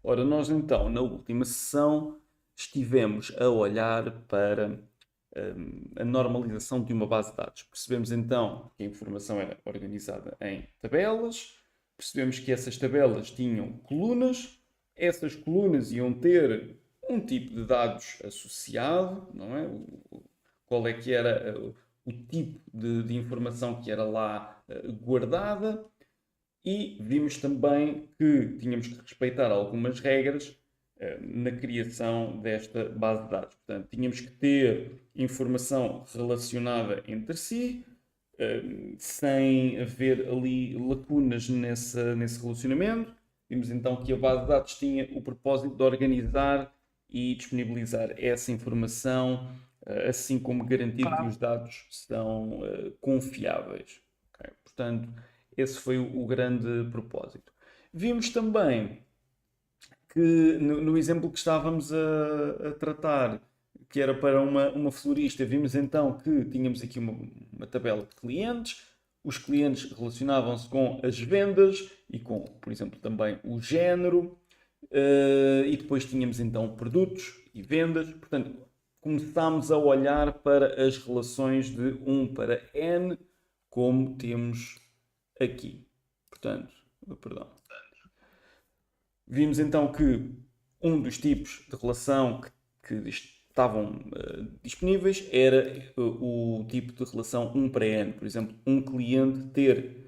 Ora, nós então, na última sessão, estivemos a olhar para a normalização de uma base de dados. Percebemos então que a informação era organizada em tabelas, percebemos que essas tabelas tinham colunas, essas colunas iam ter um tipo de dados associado, não é? Qual é que era o tipo de informação que era lá guardada, e vimos também que tínhamos que respeitar algumas regras na criação desta base de dados. Portanto, tínhamos que ter informação relacionada entre si, sem haver ali lacunas nesse relacionamento. Vimos então que a base de dados tinha o propósito de organizar e disponibilizar essa informação, assim como garantir que os dados são confiáveis. Okay? Portanto, esse foi o grande propósito. Vimos também que no exemplo que estávamos a tratar, que era para uma florista, vimos então que tínhamos aqui uma tabela de clientes. Os clientes relacionavam-se com as vendas e com, por exemplo, também o género. E depois tínhamos então produtos e vendas. Portanto, começámos a olhar para as relações de 1 para N, como temos aqui. Portanto, perdão. Vimos então que um dos tipos de relação que estavam disponíveis era o tipo de relação 1 para N. Por exemplo, um cliente ter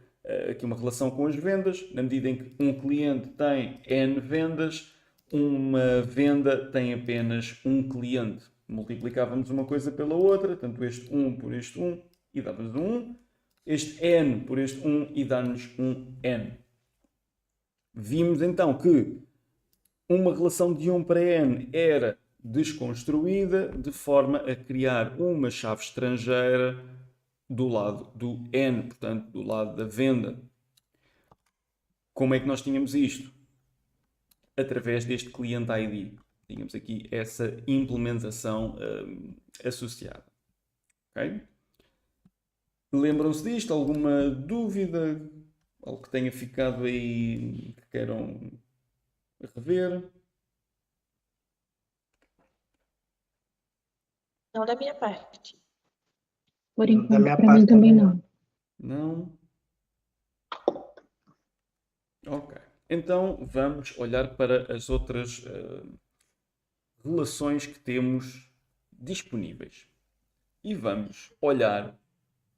aqui uma relação com as vendas, na medida em que um cliente tem N vendas, uma venda tem apenas um cliente. Multiplicávamos uma coisa pela outra, tanto este 1 por este 1 e dá-nos um 1, este N por este 1 e dá-nos um N. Vimos então que uma relação de 1 para N era desconstruída de forma a criar uma chave estrangeira do lado do N, portanto, do lado da venda. Como é que nós tínhamos isto? Através deste client ID. Tínhamos aqui essa implementação associada. Okay? Lembram-se disto? Alguma dúvida? Algo que tenha ficado aí que queiram rever? Não da minha parte. Por Da enquanto, minha para mim parte também também não. Não? Ok. Então vamos olhar para as outras relações que temos disponíveis. E vamos olhar,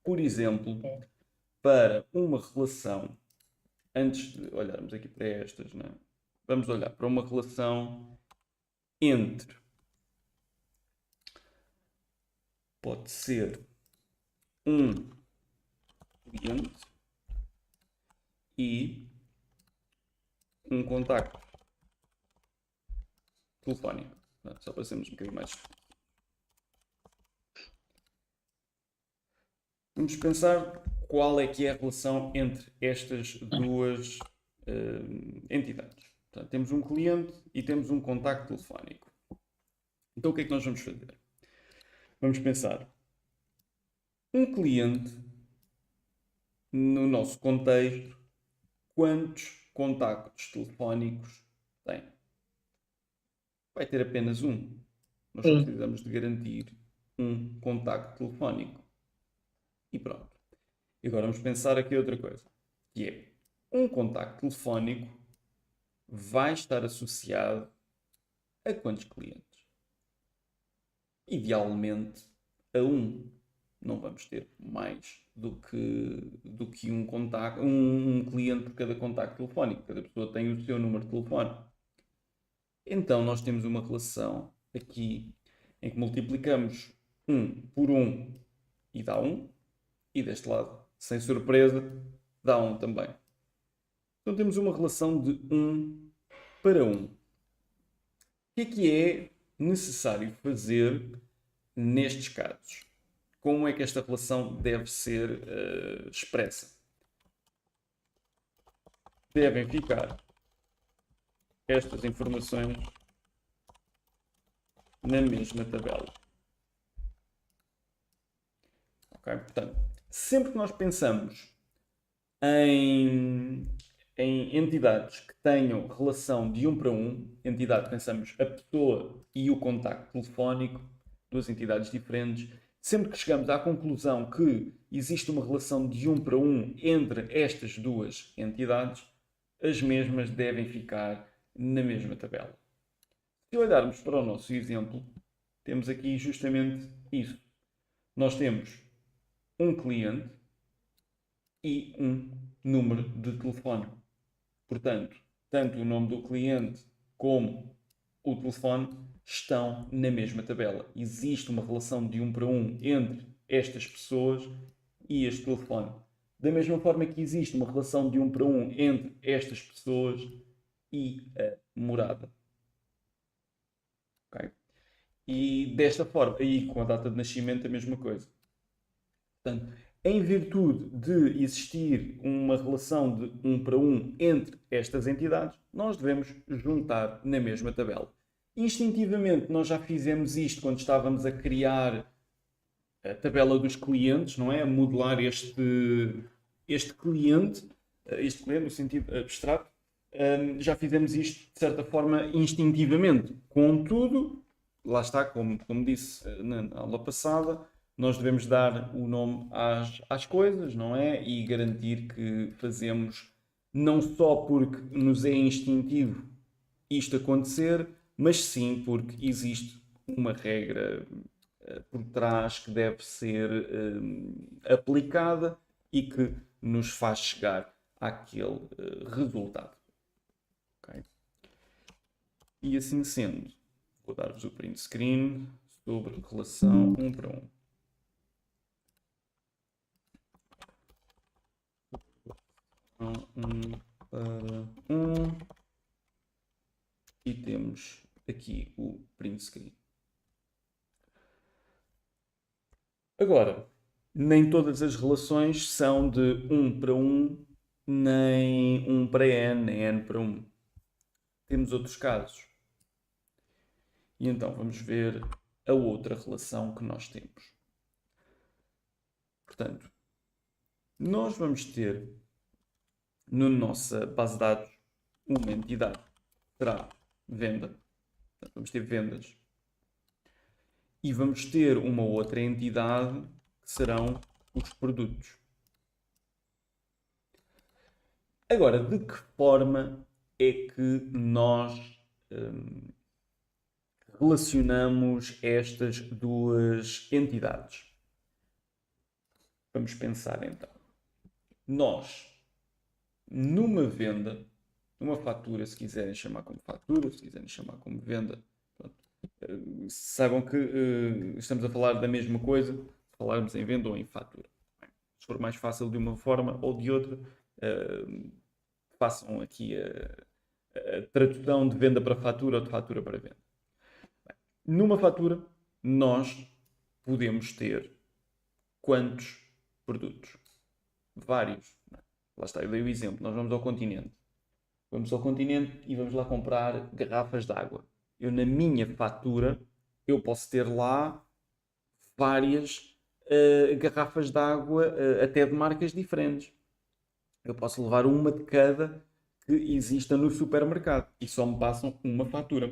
por exemplo, para uma relação. Antes de olharmos aqui para estas, não é? Vamos olhar para uma relação entre. Pode ser um cliente e um contacto telefónico. Só para sermos um bocadinho mais. Vamos pensar qual é que é a relação entre estas duas entidades. Portanto, temos um cliente e temos um contacto telefónico. Então o que é que nós vamos fazer? Vamos pensar. Um cliente, no nosso contexto, quantos contactos telefónicos tem? Vai ter apenas um. Nós só precisamos de garantir um contacto telefónico. E pronto. E agora vamos pensar aqui outra coisa. Que é, um contacto telefónico vai estar associado a quantos clientes? Idealmente a um. Não vamos ter mais do que um contacto, um cliente por cada contacto telefónico. Cada pessoa tem o seu número de telefone. Então nós temos uma relação aqui em que multiplicamos 1 por 1 e dá 1. E deste lado, sem surpresa, dá 1 também. Então temos uma relação de 1 para 1. O que é necessário fazer nestes casos? Como é que esta relação deve ser expressa? Devem ficar estas informações na mesma tabela. Ok? Portanto, sempre que nós pensamos em em entidades que tenham relação de 1 para 1, entidade, pensamos, a pessoa e o contacto telefónico, duas entidades diferentes, sempre que chegamos à conclusão que existe uma relação de 1 para 1 entre estas duas entidades, as mesmas devem ficar na mesma tabela. Se olharmos para o nosso exemplo, temos aqui justamente isso. Nós temos um cliente e um número de telefone. Portanto, tanto o nome do cliente como o telefone estão na mesma tabela. Existe uma relação de 1 para 1 entre estas pessoas e este telefone. Da mesma forma que existe uma relação de 1 para 1 entre estas pessoas e a morada. Okay? E desta forma, aí com a data de nascimento, a mesma coisa. Portanto, em virtude de existir uma relação de 1 para 1 entre estas entidades, nós devemos juntar na mesma tabela. Instintivamente, nós já fizemos isto quando estávamos a criar a tabela dos clientes, não é? A modelar este cliente no sentido abstrato. Já fizemos isto, de certa forma, instintivamente. Contudo, lá está, como disse na aula passada, nós devemos dar o nome às coisas, não é? E garantir que fazemos não só porque nos é instintivo isto acontecer, mas sim porque existe uma regra por trás que deve ser aplicada e que nos faz chegar àquele resultado. Okay? E assim sendo, vou dar-vos o print screen sobre relação 1 para 1. Para 1 e temos aqui o print screen. Agora, nem todas as relações são de 1 para 1, nem 1 para n, nem n para 1. Temos outros casos. E então vamos ver a outra relação que nós temos. Portanto, nós vamos ter na nossa base de dados uma entidade que será venda. Portanto, vamos ter vendas. E vamos ter uma outra entidade que serão os produtos. Agora, de que forma é que nós relacionamos estas duas entidades? Vamos pensar então. Nós, numa venda, numa fatura, se quiserem chamar como fatura, se quiserem chamar como venda, saibam que estamos a falar da mesma coisa, se falarmos em venda ou em fatura. Se for mais fácil de uma forma ou de outra, façam aqui a tradução de venda para fatura ou de fatura para venda. Numa fatura, nós podemos ter quantos produtos? Vários. Lá está, eu dei o exemplo. Nós vamos ao continente. Vamos ao continente e vamos lá comprar garrafas de água. Eu, na minha fatura, eu posso ter lá várias garrafas de água, até de marcas diferentes. Eu posso levar uma de cada que exista no supermercado e só me passam uma fatura.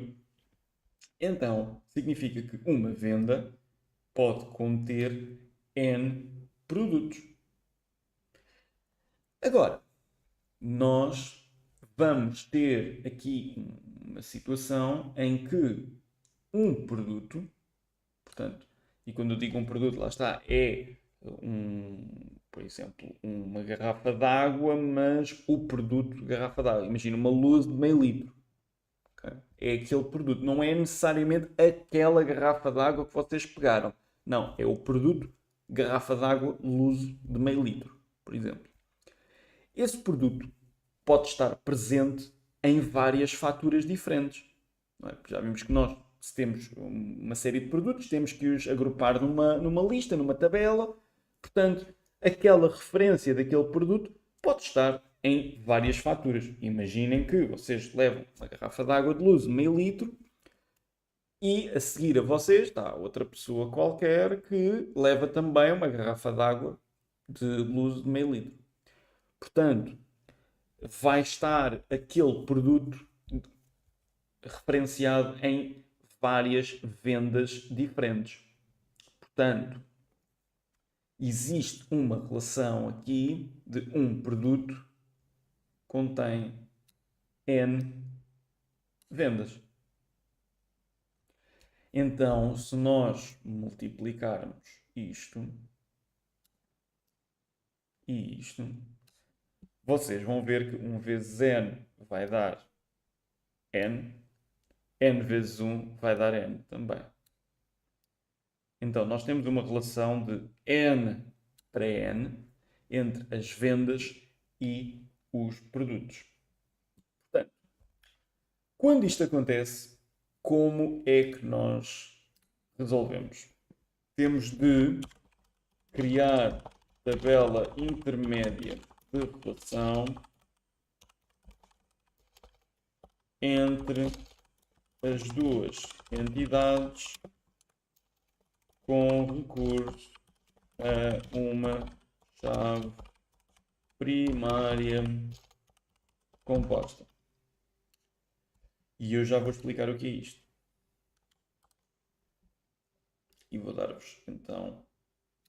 Então, significa que uma venda pode conter N produtos. Agora, nós vamos ter aqui uma situação em que um produto, portanto, e quando eu digo um produto, lá está, é por exemplo, uma garrafa de água, mas o produto garrafa de água. Imagina uma luz de meio litro. Okay? É aquele produto. Não é necessariamente aquela garrafa de água que vocês pegaram. Não, é o produto garrafa de água luz de meio litro, por exemplo. Esse produto pode estar presente em várias faturas diferentes. Não é? Já vimos que nós, se temos uma série de produtos, temos que os agrupar numa lista, numa tabela. Portanto, aquela referência daquele produto pode estar em várias faturas. Imaginem que vocês levam uma garrafa de água de luz de meio litro e a seguir a vocês está outra pessoa qualquer que leva também uma garrafa de água de luz de meio litro. Portanto, vai estar aquele produto referenciado em várias vendas diferentes. Portanto, existe uma relação aqui de um produto contém N vendas. Então, se nós multiplicarmos isto e isto, vocês vão ver que 1 vezes N vai dar N, N vezes 1 vai dar N também. Então, nós temos uma relação de N para N entre as vendas e os produtos. Portanto, quando isto acontece, como é que nós resolvemos? Temos de criar tabela intermédia de relação entre as duas entidades com recurso a uma chave primária composta. E eu já vou explicar o que é isto. E vou dar-vos então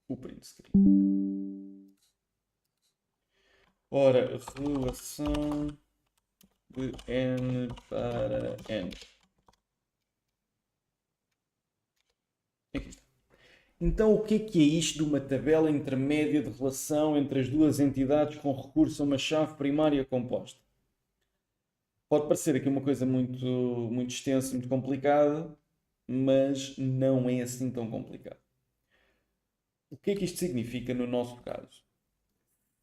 o print screen. Ora, relação de N para N. Aqui está. Então, o que é isto de uma tabela intermédia de relação entre as duas entidades com recurso a uma chave primária composta? Pode parecer aqui uma coisa muito extensa, muito complicada, mas não é assim tão complicado. O que é que isto significa no nosso caso?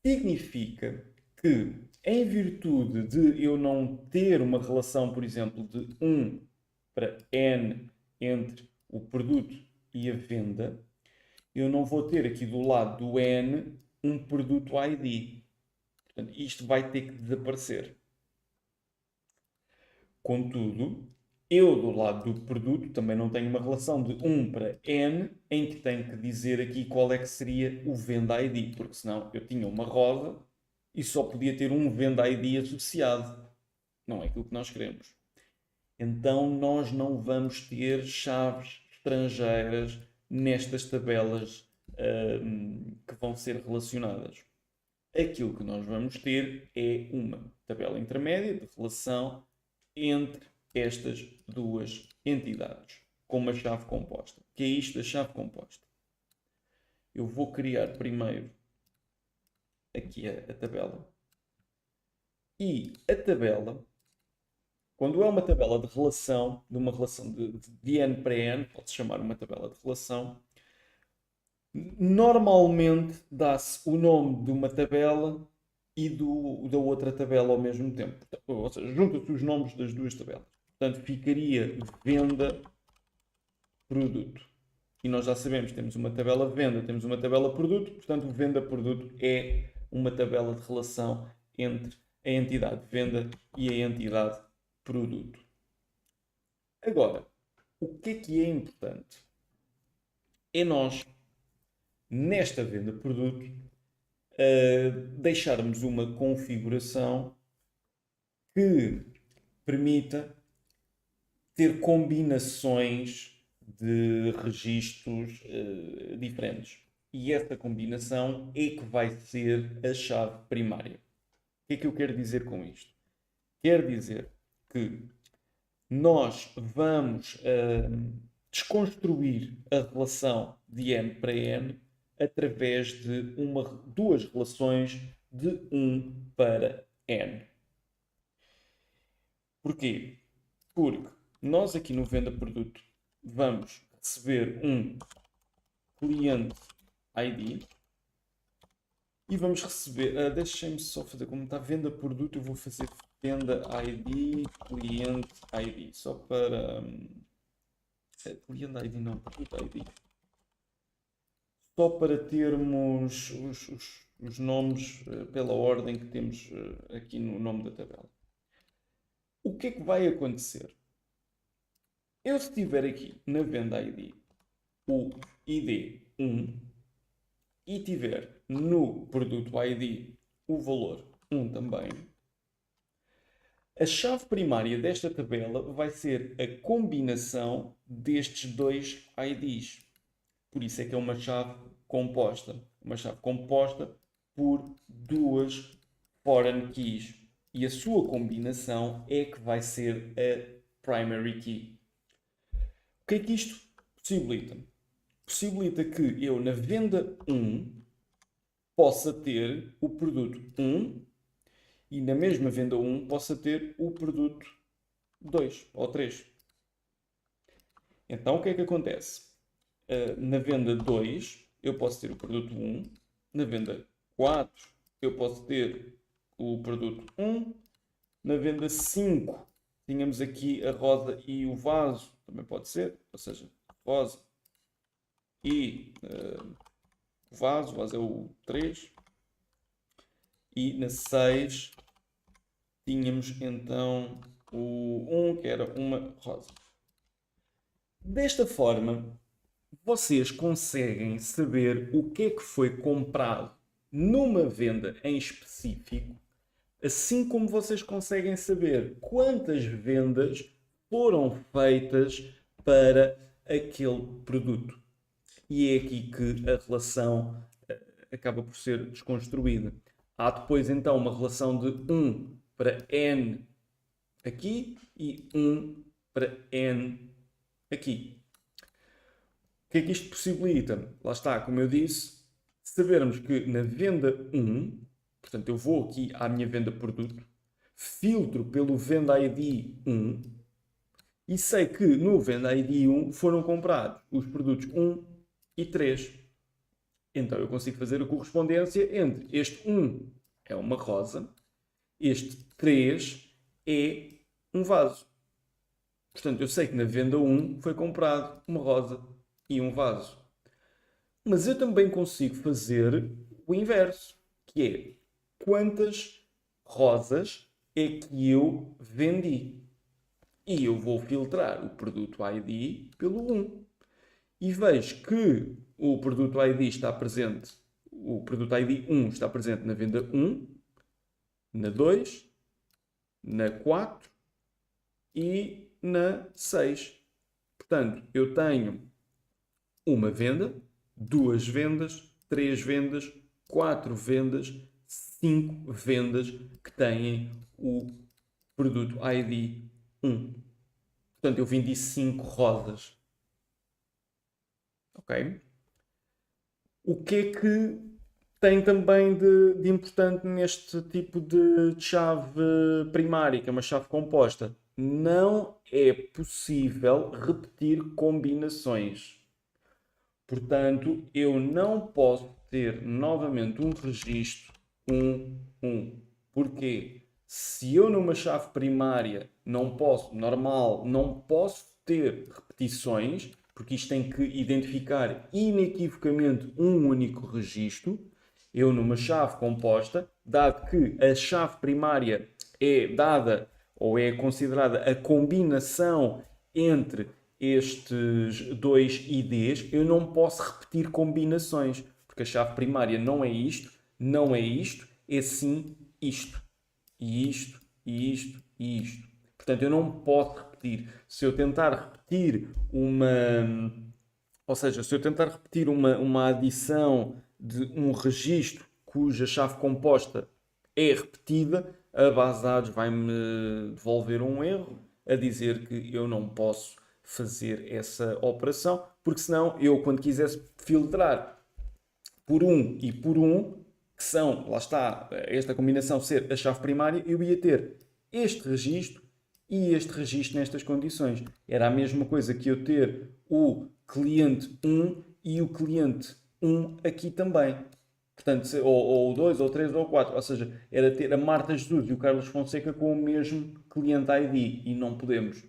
Significa que, em virtude de eu não ter uma relação, por exemplo, de 1 para N entre o produto e a venda, eu não vou ter aqui do lado do N um produto ID. Portanto, isto vai ter que desaparecer. Contudo, eu do lado do produto também não tenho uma relação de 1 para N em que tenho que dizer aqui qual é que seria o venda ID, porque senão eu tinha uma roda e só podia ter um venda ID associado. Não é aquilo que nós queremos. Então nós não vamos ter chaves estrangeiras nestas tabelas que vão ser relacionadas. Aquilo que nós vamos ter é uma tabela intermédia de relação entre estas duas entidades, com uma chave composta. O que é isto da chave composta? Eu vou criar primeiro aqui a tabela. E a tabela, quando é uma tabela de relação, de uma relação de N para N, pode-se chamar uma tabela de relação, normalmente dá-se o nome de uma tabela e da outra tabela ao mesmo tempo. Ou seja, junta-se os nomes das duas tabelas. Portanto, ficaria venda produto. E nós já sabemos, temos uma tabela venda, temos uma tabela produto, portanto, venda produto é uma tabela de relação entre a entidade venda e a entidade produto. Agora, o que é importante? É nós, nesta venda produto, deixarmos uma configuração que permita ter combinações de registros diferentes. E esta combinação é que vai ser a chave primária. O que é que eu quero dizer com isto? Quero dizer que nós vamos desconstruir a relação de N para N através de duas relações de 1 para N. Porquê? Porque nós aqui no venda produto vamos receber um cliente ID e vamos receber, deixem-me só fazer como está venda produto, eu vou fazer venda ID, cliente ID, só para cliente ID não, produto ID, só para termos os nomes pela ordem que temos aqui no nome da tabela. O que é que vai acontecer? Eu, se tiver aqui na venda ID o ID 1 e tiver no produto ID o valor 1 também, A chave primária desta tabela vai ser a combinação destes dois IDs. Por isso é que é uma chave composta. Uma chave composta por duas foreign keys. E a sua combinação é que vai ser a primary key. O que é que isto possibilita? Possibilita que eu, na venda 1, possa ter o produto 1 e na mesma venda 1 possa ter o produto 2 ou 3. Então, o que é que acontece? Na venda 2, eu posso ter o produto 1. Na venda 4, eu posso ter o produto 1. Na venda 5, tínhamos aqui a rosa e o vaso. Também pode ser. Ou seja, rosa e o vaso. O vaso é o 3. E na 6, tínhamos então o 1, que era uma rosa. Desta forma, vocês conseguem saber o que é que foi comprado numa venda em específico, assim como vocês conseguem saber quantas vendas foram feitas para aquele produto. E é aqui que a relação acaba por ser desconstruída. Há depois então uma relação de 1 para n aqui e 1 para n aqui. O que é que isto possibilita? Lá está, como eu disse, sabermos que na venda 1, portanto eu vou aqui à minha venda produto, filtro pelo venda ID 1 e sei que no venda ID 1 foram comprados os produtos 1 e 3. Então eu consigo fazer a correspondência entre este 1 é uma rosa, este 3 é um vaso. Portanto, eu sei que na venda 1 foi comprado uma rosa e um vaso. Mas eu também consigo fazer o inverso, que é quantas rosas é que eu vendi. E eu vou filtrar o produto ID pelo 1. E vejo que o produto ID está presente, o produto ID 1 está presente na venda 1, na 2, na 4 e na 6. Portanto, eu tenho uma venda, 2 vendas, 3 vendas, 4 vendas, 5 vendas que têm o produto ID 1. Portanto, eu vendi 5 rosas. Ok? O que é que tem também de importante neste tipo de chave primária, que é uma chave composta? Não é possível repetir combinações. Portanto, eu não posso ter novamente um registro 1, 1. Porquê? Se eu numa chave primária não posso, normal, não posso ter repetições, porque isto tem que identificar inequivocamente um único registro, eu numa chave composta, dado que a chave primária é dada ou é considerada a combinação entre estes dois IDs, eu não posso repetir combinações, porque a chave primária não é isto, não é isto, é sim isto. E isto, e isto, e isto. Portanto, eu não posso repetir. Se eu tentar repetir uma... Ou seja, se eu tentar repetir uma adição de um registro cuja chave composta é repetida, a base de dados vai-me devolver um erro a dizer que eu não posso fazer essa operação, porque senão eu, quando quisesse filtrar por 1 e por 1, que são, lá está, esta combinação ser a chave primária, eu ia ter este registro e este registro nestas condições. Era a mesma coisa que eu ter o cliente 1 e o cliente 1 aqui também. Portanto, ou o 2, ou o 3, ou o 4. Ou seja, era ter a Marta Jesus e o Carlos Fonseca com o mesmo cliente ID. E não podemos.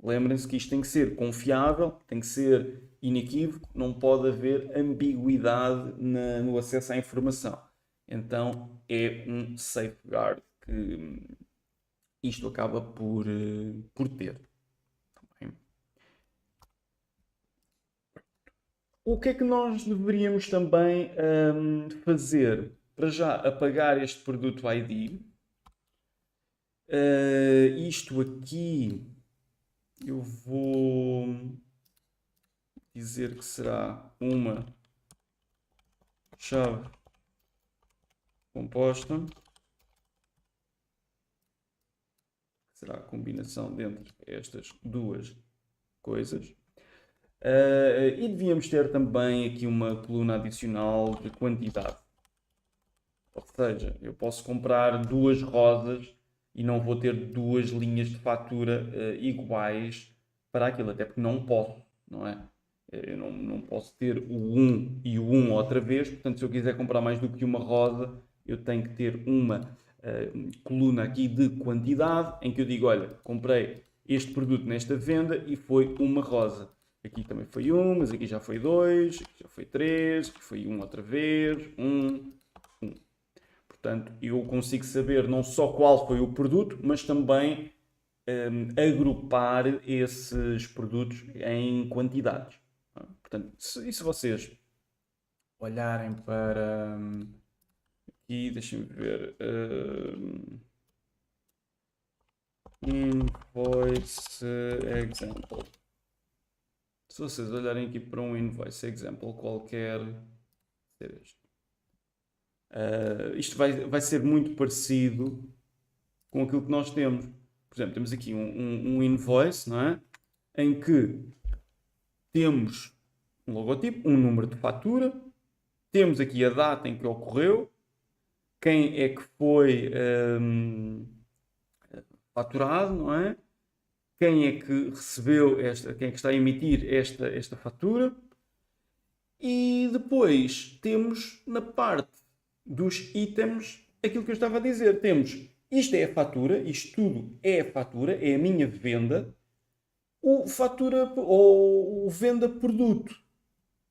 Lembrem-se que isto tem que ser confiável, tem que ser inequívoco, não pode haver ambiguidade no acesso à informação. Então é um safeguard que isto acaba por ter. O que é que nós deveríamos também fazer? Para já apagar este produto ID. Isto aqui eu vou dizer que será uma chave composta. Será a combinação dentre estas duas coisas. E devíamos ter também aqui uma coluna adicional de quantidade. Ou seja, eu posso comprar duas rosas e não vou ter duas linhas de fatura iguais para aquilo, até porque não posso, não é? Eu não posso ter o 1 e o 1 outra vez, portanto, se eu quiser comprar mais do que uma rosa, eu tenho que ter uma coluna aqui de quantidade em que eu digo: olha, comprei este produto nesta venda e foi uma rosa. Aqui também foi um, mas aqui já foi dois, aqui já foi três, aqui foi um outra vez, um. Portanto, eu consigo saber não só qual foi o produto, mas também agrupar esses produtos em quantidades. Portanto, se vocês olharem para aqui, deixem-me ver. Invoice example. Se vocês olharem aqui para um invoice example qualquer, ser este. Isto vai ser muito parecido com aquilo que nós temos. Por exemplo, temos aqui um invoice, não é? Em que temos um logotipo, um número de fatura, temos aqui a data em que ocorreu, quem é que foi faturado, não é? Quem é que recebeu quem é que está a emitir esta fatura. E depois temos na parte dos itens aquilo que eu estava a dizer. Temos isto é a fatura, isto tudo é a fatura, é a minha venda, o fatura ou o venda produto,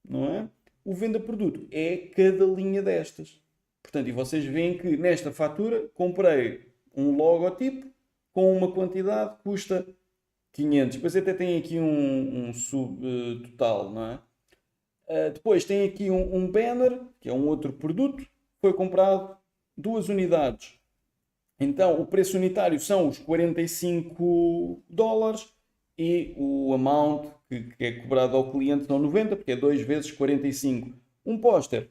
não é? O venda produto é cada linha destas. Portanto, e vocês veem que nesta fatura comprei um logotipo com uma quantidade que custa 500. Depois até tem aqui um subtotal, não é? Depois tem aqui um banner, que é um outro produto, foi comprado 2 unidades. Então o preço unitário são os 45 dólares e o amount que é cobrado ao cliente são 90, porque é 2 vezes 45. Um póster,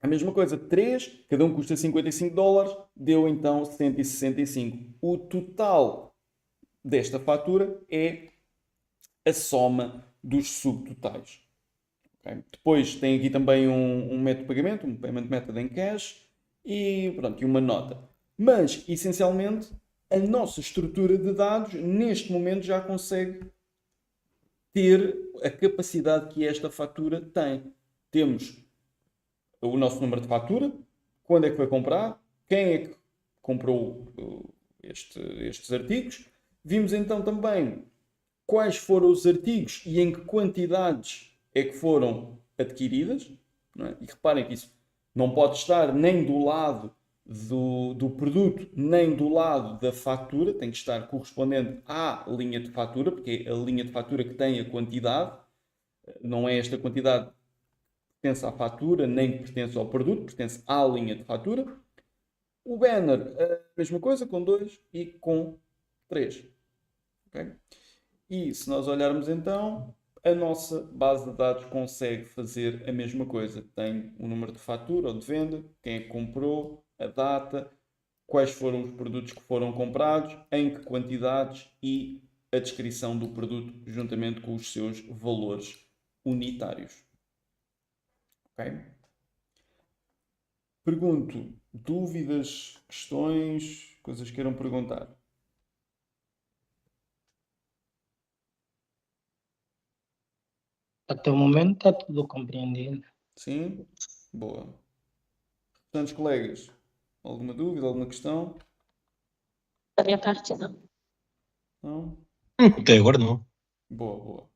a mesma coisa, 3, cada um custa 55 dólares, deu então 165. O total desta fatura é a soma dos subtotais. Okay? Depois tem aqui também um método de pagamento, um payment method em cash e, pronto, e uma nota. Mas, essencialmente, a nossa estrutura de dados, neste momento, já consegue ter a capacidade que esta fatura tem. Temos o nosso número de fatura, quando é que foi comprado, quem é que comprou estes artigos. Vimos então também quais foram os artigos e em que quantidades é que foram adquiridas. Não é? E reparem que isso não pode estar nem do lado do produto, nem do lado da fatura, tem que estar correspondente à linha de fatura, porque é a linha de fatura que tem a quantidade, não é esta quantidade que pertence à fatura, nem que pertence ao produto, pertence à linha de fatura. O banner, a mesma coisa, com 2 e com 3. Okay? E se nós olharmos então, a nossa base de dados consegue fazer a mesma coisa. Tem o número de fatura ou de venda, quem é que comprou, a data, quais foram os produtos que foram comprados, em que quantidades e a descrição do produto juntamente com os seus valores unitários. Ok? Pergunto, dúvidas, questões, coisas que queiram perguntar? Até o momento está tudo compreendido. Sim? Boa. Portanto, colegas, alguma dúvida, alguma questão? Da minha parte, não. Não? Até agora não. Boa, boa.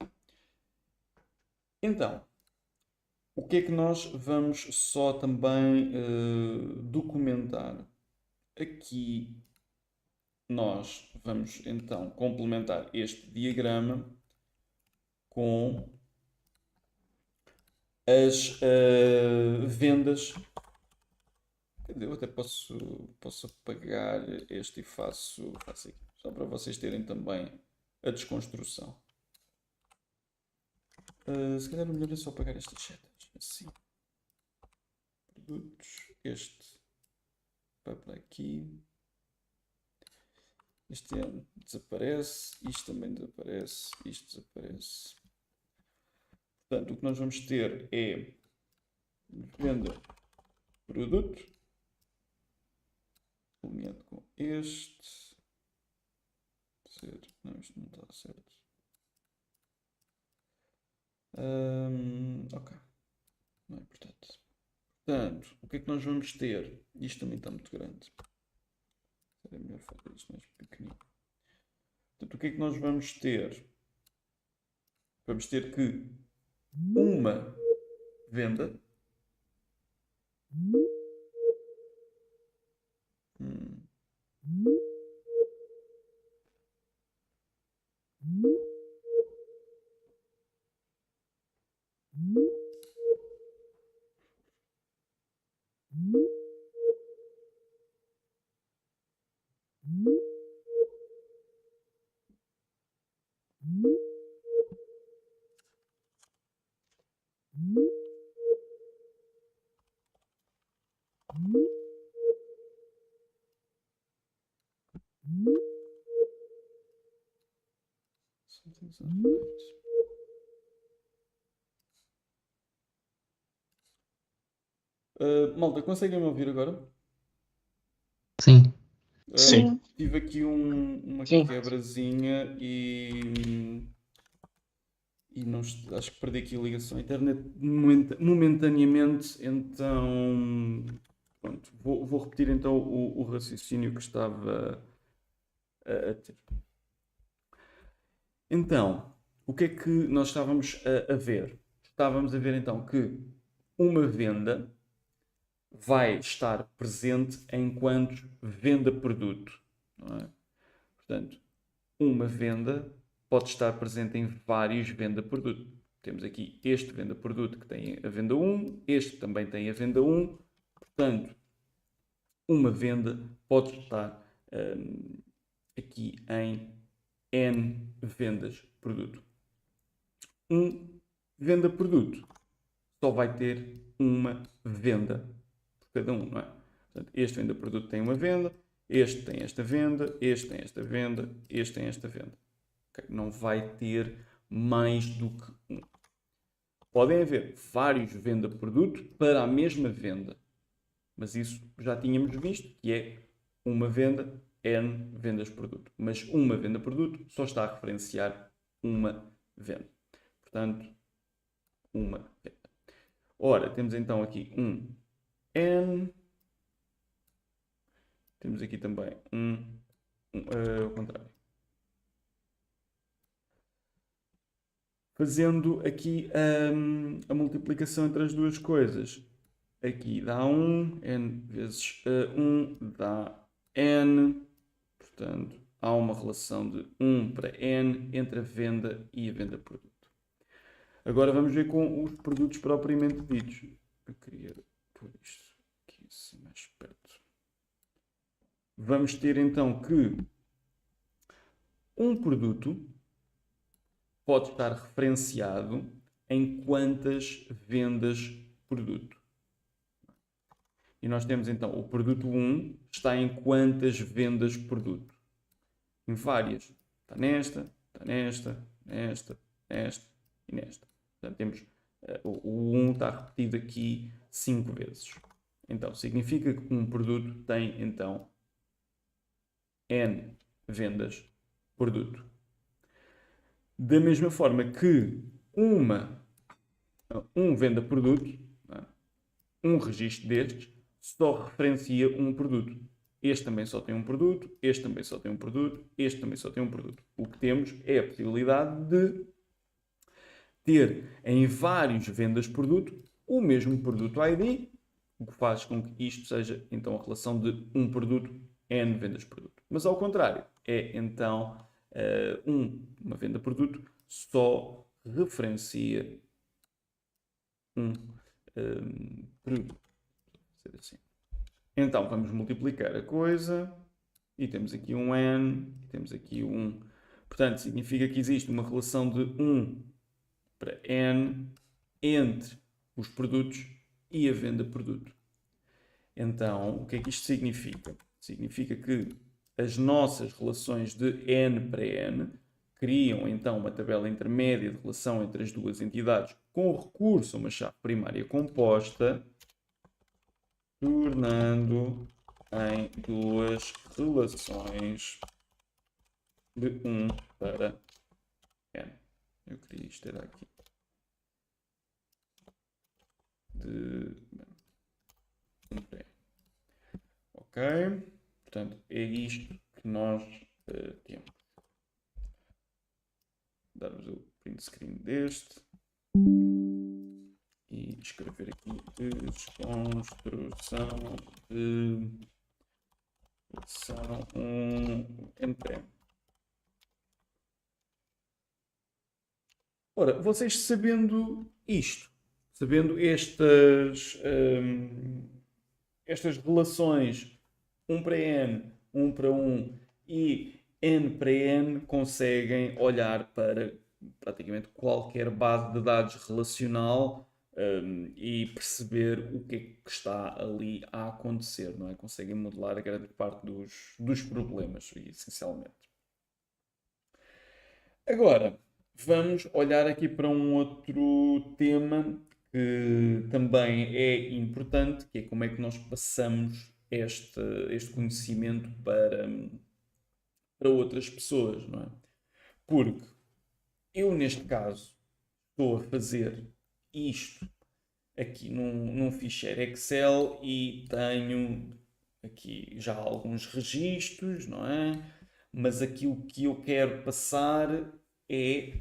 Então, o que é que nós vamos só também documentar? Aqui nós vamos então complementar este diagrama com as vendas Quer dizer, eu até posso apagar este e faço aqui. Só para vocês terem também a desconstrução. Se calhar o melhor é só apagar estas setas. Assim. Produtos. Este vai para aqui. Este desaparece. Isto também desaparece. Isto desaparece. Portanto, o que nós vamos ter é venda produto. Alinhado com este. Não, isto não está certo. Ok. Não é importante. Portanto, o que é que nós vamos ter? Isto também está muito grande. Seria melhor fazer isto mais pequenino. Portanto, o que é que nós vamos ter? Vamos ter que uma venda. Hum. Something's not right. Malta, conseguem me ouvir agora? Sim. Sim. Tive aqui uma Sim. quebrazinha e não, acho que perdi aqui a ligação à internet momentaneamente, então pronto, vou repetir então o raciocínio que estava a ter. Então, o que é que nós estávamos a ver? Estávamos a ver então que uma venda vai estar presente enquanto venda produto, não é? Portanto, uma venda pode estar presente em vários venda produto. Temos aqui este venda produto que tem a venda 1, este também tem a venda 1, portanto, uma venda pode estar aqui em N vendas produto. Um venda produto só vai ter uma venda por cada um, não é? Portanto, este venda produto tem uma venda, este tem esta venda, este tem esta venda, este tem esta venda. Okay? Não vai ter mais do que um. Podem haver vários venda produto para a mesma venda, mas isso já tínhamos visto, que é uma venda, N vendas produto. Mas uma venda produto só está a referenciar uma venda. Portanto, uma venda. Ora, temos então aqui um N. Temos aqui também ao contrário. Fazendo aqui a multiplicação entre as duas coisas. Aqui dá 1, N vezes 1 dá N. Portanto, há uma relação de 1 para N entre a venda e a venda produto. Agora vamos ver com os produtos propriamente ditos. Eu queria pôr isto aqui assim mais perto. Vamos ter então que um produto pode estar referenciado em quantas vendas produto. E nós temos então o produto 1 está em quantas vendas produto? Em várias. Está nesta, está nesta, nesta, nesta e nesta. Portanto, temos o 1 está repetido aqui 5 vezes. Então, significa que um produto tem então N vendas produto. Da mesma forma que um venda produto, um registro destes, só referencia um produto. Este também só tem um produto, este também só tem um produto, este também só tem um produto. O que temos é a possibilidade de ter em vários vendas produto o mesmo produto ID, o que faz com que isto seja então a relação de um produto N vendas produto. Mas ao contrário, é então uma venda produto só referencia um produto. Vou ser assim. Então vamos multiplicar a coisa e temos aqui um n, e temos aqui um. Portanto, significa que existe uma relação de 1 para n entre os produtos e a venda de produto. Então, o que é que isto significa? Significa que as nossas relações de n para n criam então uma tabela intermédia de relação entre as duas entidades com recurso a uma chave primária composta, tornando em duas relações de 1 para n. Eu queria isto era aqui. De 1 para n. Ok? Portanto, é isto que nós temos. Darmos o print screen deste. E escrever aqui desconstrução de relação 1 entre n. Ora, vocês sabendo isto, sabendo estas relações 1 para n, 1 para 1 e n para n, conseguem olhar para praticamente qualquer base de dados relacional e perceber o que é que está ali a acontecer, não é? Conseguem modelar a grande parte dos problemas, essencialmente. Agora, vamos olhar aqui para um outro tema que também é importante, que é como é que nós passamos este conhecimento para outras pessoas, não é? Porque eu, neste caso, estou a fazer isto aqui num ficheiro Excel e tenho aqui já alguns registros, não é? Mas aquilo que eu quero passar é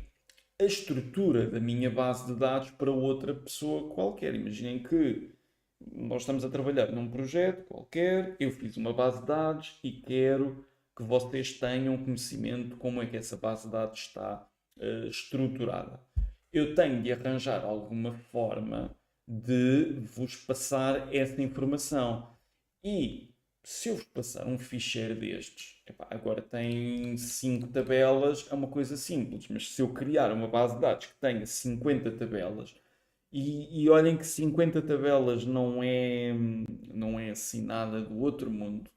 a estrutura da minha base de dados para outra pessoa qualquer. Imaginem que nós estamos a trabalhar num projeto qualquer, eu fiz uma base de dados e quero que vocês tenham conhecimento de como é que essa base de dados está estruturada. Eu tenho de arranjar alguma forma de vos passar essa informação. E se eu vos passar um ficheiro destes, agora tem 5 tabelas, é uma coisa simples, mas se eu criar uma base de dados que tenha 50 tabelas, e olhem que 50 tabelas não é assim nada do outro mundo.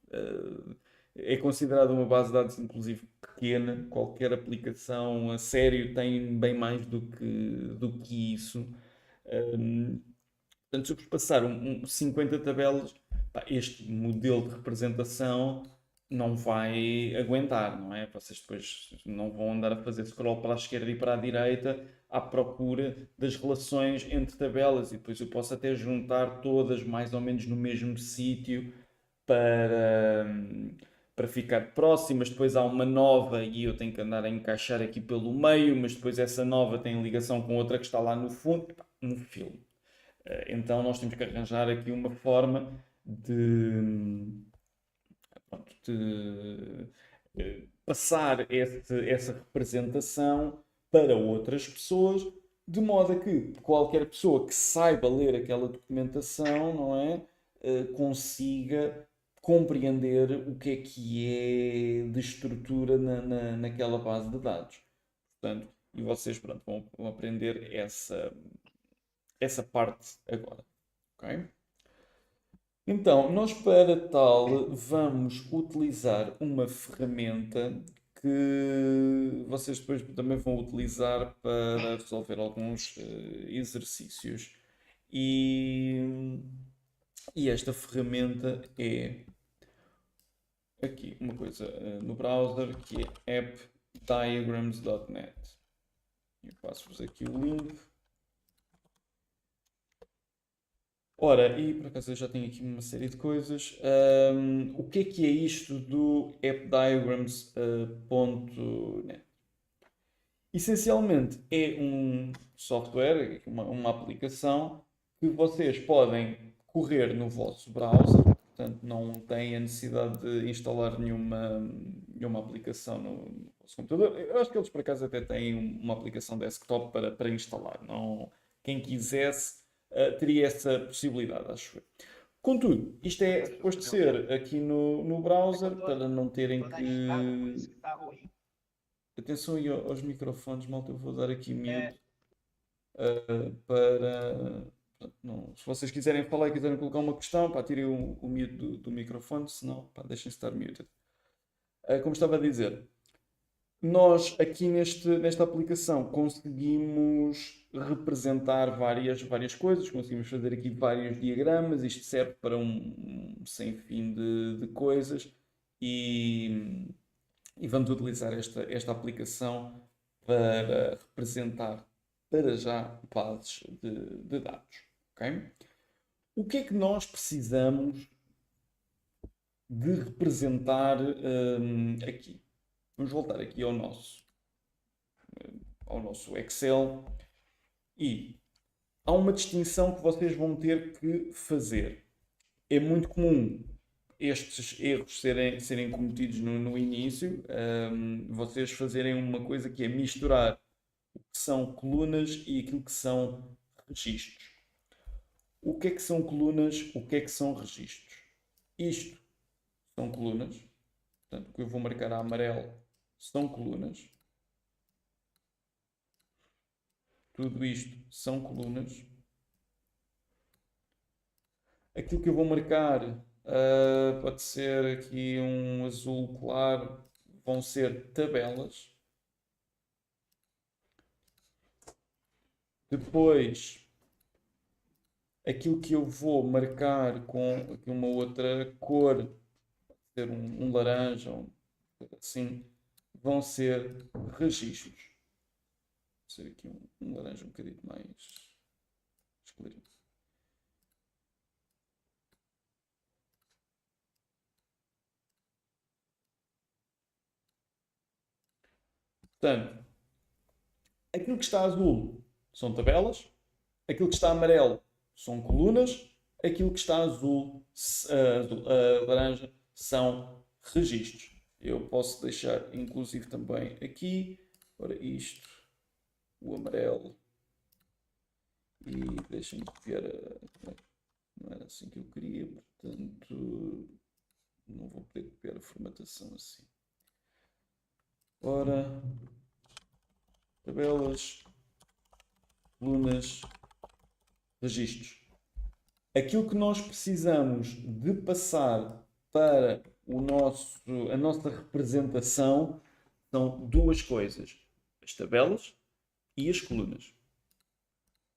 É considerada uma base de dados, inclusive, pequena. Qualquer aplicação a sério tem bem mais do que isso. Portanto, se eu vos passar 50 tabelas, este modelo de representação não vai aguentar, não é? Vocês depois não vão andar a fazer scroll para a esquerda e para a direita à procura das relações entre tabelas e depois eu posso até juntar todas mais ou menos no mesmo sítio para ficar próximas. Depois há uma nova e eu tenho que andar a encaixar aqui pelo meio, mas depois essa nova tem ligação com outra que está lá no fundo. Um filme. Então nós temos que arranjar aqui uma forma de passar essa representação para outras pessoas, de modo a que qualquer pessoa que saiba ler aquela documentação, não é, consiga compreender o que é de estrutura naquela base de dados. Portanto, e vocês vão aprender essa parte agora. Ok? Então, nós para tal vamos utilizar uma ferramenta que vocês depois também vão utilizar para resolver alguns exercícios. E esta ferramenta é aqui uma coisa no browser que é appdiagrams.net. Eu passo-vos aqui o link. Ora, e por acaso eu já tenho aqui uma série de coisas. O que é isto do appdiagrams.net? Essencialmente é um software, uma aplicação que vocês podem correr no vosso browser, portanto não têm a necessidade de instalar nenhuma aplicação no vosso computador. Eu acho que eles por acaso até têm uma aplicação desktop para instalar. Não, quem quisesse teria essa possibilidade, acho eu. Contudo, isto é suposto ser aqui no browser para não terem que. Atenção aí aos microfones, malta, eu vou dar aqui mute para. Não, se vocês quiserem falar e quiserem colocar uma questão, pá, tirem o mute do microfone, senão pá, deixem-se estar muted. Como estava a dizer, nós aqui nesta aplicação conseguimos representar várias coisas, conseguimos fazer aqui vários diagramas, isto serve para um sem fim de coisas e vamos utilizar esta aplicação para representar para já bases de dados. Okay? O que é que nós precisamos de representar aqui? Vamos voltar aqui ao nosso Excel e há uma distinção que vocês vão ter que fazer. É muito comum estes erros serem cometidos no início, vocês fazerem uma coisa que é misturar o que são colunas e aquilo que são registros. O que é que são colunas? O que é que são registros? Isto são colunas, portanto, o que eu vou marcar a amarelo são colunas. Tudo isto são colunas. Aquilo que eu vou marcar pode ser aqui um azul claro, vão ser tabelas. Depois, aquilo que eu vou marcar com aqui uma outra cor, pode ser um laranja, assim, vão ser registros. Vou ser aqui um laranja um bocadinho mais esclarecido. Portanto, aquilo que está azul são tabelas, aquilo que está amarelo são colunas, aquilo que está laranja são registros. Eu posso deixar inclusive também aqui, ora isto, o amarelo, e deixem-me copiar, não era assim que eu queria, portanto não vou poder copiar a formatação assim. Ora, tabelas, colunas, registros. Aquilo que nós precisamos de passar para a nossa representação são duas coisas: as tabelas e as colunas.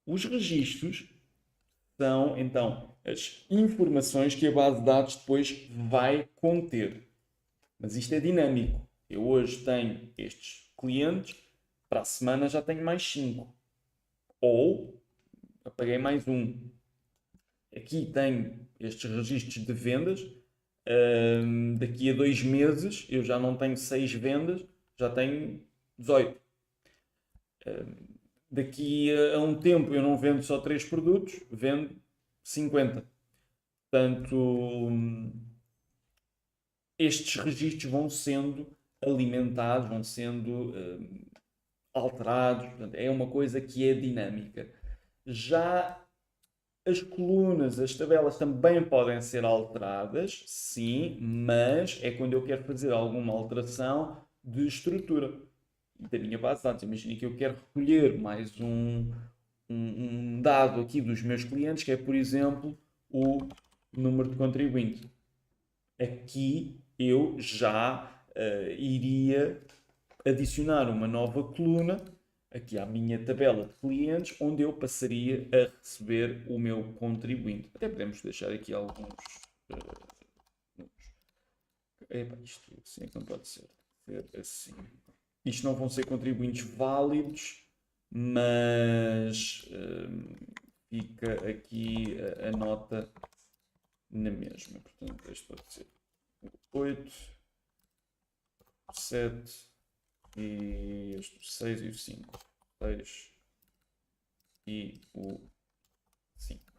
Os registros são, então, as informações que a base de dados depois vai conter. Mas isto é dinâmico. Eu hoje tenho estes clientes, para a semana já tenho mais 5. Ou apaguei mais um. Aqui tenho estes registros de vendas. Daqui a 2 meses eu já não tenho 6 vendas, já tenho 18. Daqui a um tempo eu não vendo só 3 produtos, vendo 50. Portanto, estes registros vão sendo alimentados, vão sendo alterados. Portanto, é uma coisa que é dinâmica. Já as colunas, as tabelas também podem ser alteradas, sim, mas é quando eu quero fazer alguma alteração de estrutura da minha base de dados. Imagina que eu quero recolher mais um dado aqui dos meus clientes, que é, por exemplo, o número de contribuinte. Aqui eu já iria adicionar uma nova coluna aqui à minha tabela de clientes, onde eu passaria a receber o meu contribuinte. Até podemos deixar aqui alguns números. Isto assim é que não pode ser. Assim. Isto não vão ser contribuintes válidos, mas fica aqui a nota na mesma. Portanto, este pode ser 8, 7 e este 6 e o 5. 6 e o 5.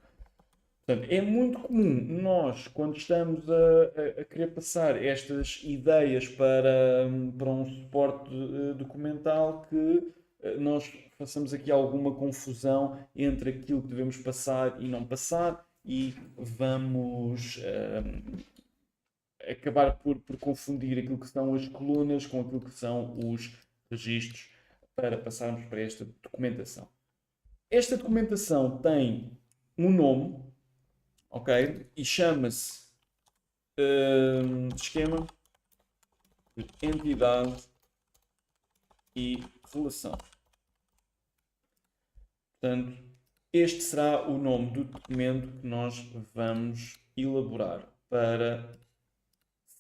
Portanto, é muito comum nós, quando estamos a querer passar estas ideias para um suporte documental, que nós façamos aqui alguma confusão entre aquilo que devemos passar e não passar. e vamos acabar por confundir aquilo que são as colunas com aquilo que são os registros para passarmos para esta documentação. Esta documentação tem um nome, ok? E chama-se esquema de entidade e relação. Portanto, este será o nome do documento que nós vamos elaborar para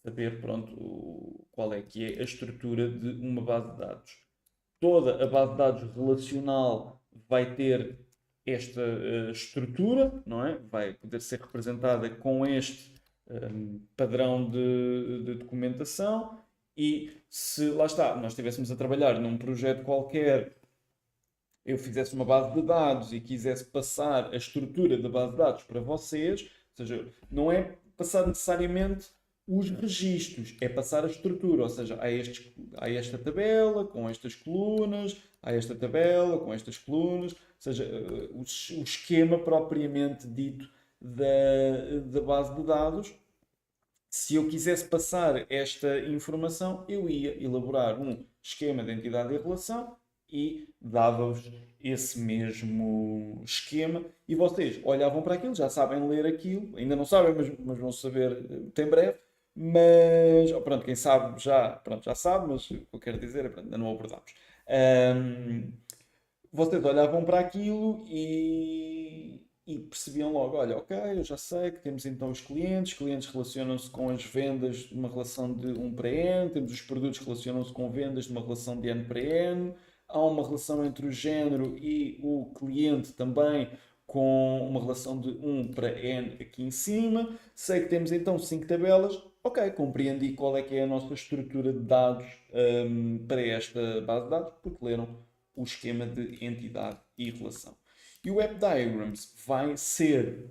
saber, pronto, qual é que é a estrutura de uma base de dados. Toda a base de dados relacional vai ter esta estrutura, não é? Vai poder ser representada com este padrão de documentação e se, lá está, nós estivéssemos a trabalhar num projeto qualquer, eu fizesse uma base de dados e quisesse passar a estrutura da base de dados para vocês, ou seja, não é passar necessariamente os registros, é passar a estrutura, ou seja, há esta tabela com estas colunas, há esta tabela com estas colunas, ou seja, o esquema propriamente dito da base de dados. Se eu quisesse passar esta informação, eu ia elaborar um esquema de entidade e relação e dava-vos esse mesmo esquema e vocês olhavam para aquilo, já sabem ler aquilo, ainda não sabem, mas vão saber em breve. Mas, pronto, quem sabe já sabe, mas o que eu quero dizer é, pronto, ainda não abordámos. Vocês olhavam para aquilo e percebiam logo, olha, ok, eu já sei que temos então os clientes relacionam-se com as vendas de uma relação de 1 para N, temos os produtos que relacionam-se com vendas de uma relação de N para N, há uma relação entre o género e o cliente também, com uma relação de 1 para N aqui em cima. Sei que temos então 5 tabelas. Ok, compreendi qual é que é a nossa estrutura de dados para esta base de dados, porque leram o esquema de entidade e relação. E o Web Diagrams vai ser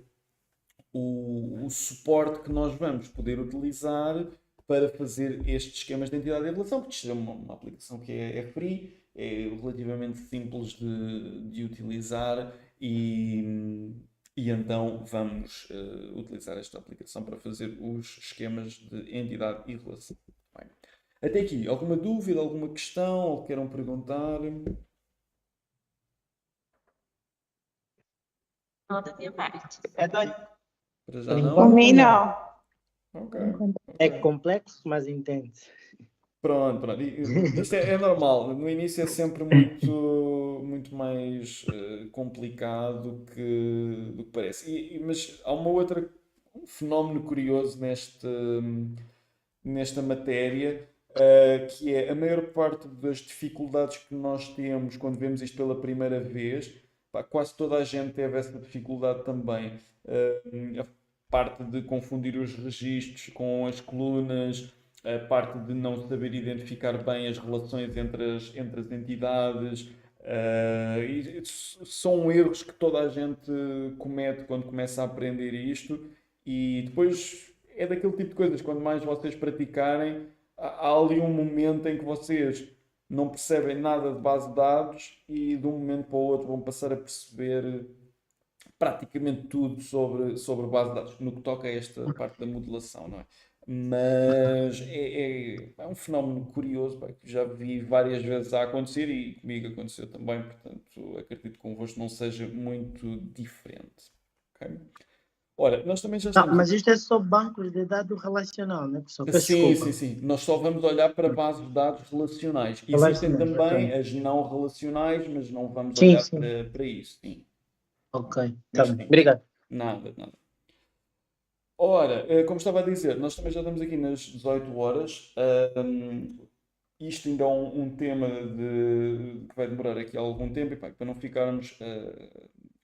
o suporte que nós vamos poder utilizar para fazer estes esquemas de entidade e relação, porque isto é uma aplicação que é free, é relativamente simples de utilizar e então vamos utilizar esta aplicação para fazer os esquemas de entidade e relação. Bem, até aqui, alguma dúvida, alguma questão, ou queiram perguntar? Não, da minha parte. É, doido. Para já Por não? Por enquanto, mim, não. não. Ok. É complexo, mas intenso. Pronto. Isto é normal. No início é sempre muito mais complicado do que parece. Mas há um fenómeno curioso nesta matéria, que é a maior parte das dificuldades que nós temos quando vemos isto pela primeira vez. Pá, quase toda a gente teve essa dificuldade também. A parte de confundir os registros com as colunas, a parte de não saber identificar bem as relações entre as entidades. São erros que toda a gente comete quando começa a aprender isto, e depois é daquele tipo de coisas, quando mais vocês praticarem, há ali um momento em que vocês não percebem nada de base de dados e de um momento para o outro vão passar a perceber praticamente tudo sobre base de dados, no que toca a esta parte da modelação, não é? Mas é um fenómeno curioso, pá, que já vi várias vezes a acontecer e comigo aconteceu também, portanto acredito que convosco não seja muito diferente. Ok? Ora, nós também já Não, estamos. mas isto é só bancos de dados relacional, né, professor? Peço Sim, desculpa. sim, sim. Nós só vamos olhar para bases de dados relacionais. Existem Relacional, também ok. as não relacionais, mas não vamos Sim, olhar sim. para isso. Sim. Ok, tá Mas bem. sim, Obrigado. nada, nada. Ora, como estava a dizer, nós também já estamos aqui nas 18 horas. Isto ainda é um tema que vai demorar aqui algum tempo, e pá, para não ficarmos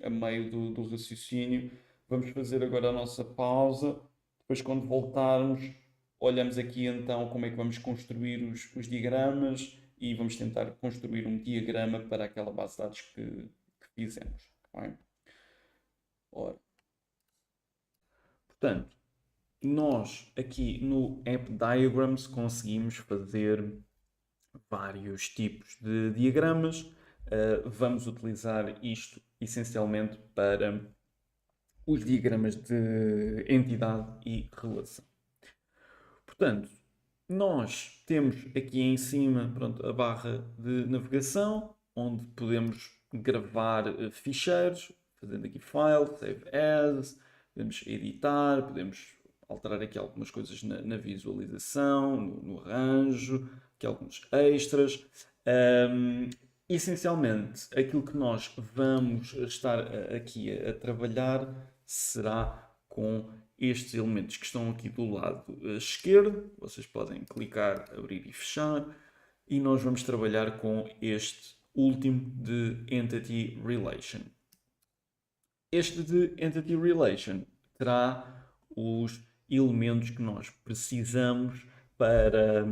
a meio do raciocínio, vamos fazer agora a nossa pausa. Depois, quando voltarmos, olhamos aqui então como é que vamos construir os diagramas e vamos tentar construir um diagrama para aquela base de dados que fizemos. Tá bem? Ora, portanto, nós aqui no App Diagrams conseguimos fazer vários tipos de diagramas. Vamos utilizar isto essencialmente para os diagramas de entidade e relação. Portanto, nós temos aqui em cima, pronto, a barra de navegação, onde podemos gravar ficheiros, fazendo aqui File, Save As, podemos editar, podemos alterar aqui algumas coisas na visualização, no arranjo, aqui alguns extras. Essencialmente, aquilo que nós vamos estar aqui a trabalhar será com estes elementos que estão aqui do lado esquerdo. Vocês podem clicar, abrir e fechar. E nós vamos trabalhar com este último de Entity Relation. Este de Entity Relation terá os elementos que nós precisamos para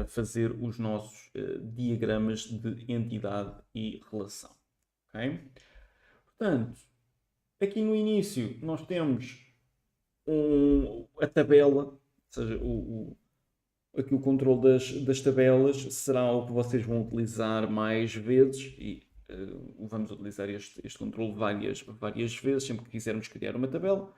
fazer os nossos diagramas de entidade e relação. Okay? Portanto, aqui no início nós temos a tabela, ou seja, aqui o controle das tabelas será o que vocês vão utilizar mais vezes e vamos utilizar este controle várias vezes, sempre que quisermos criar uma tabela.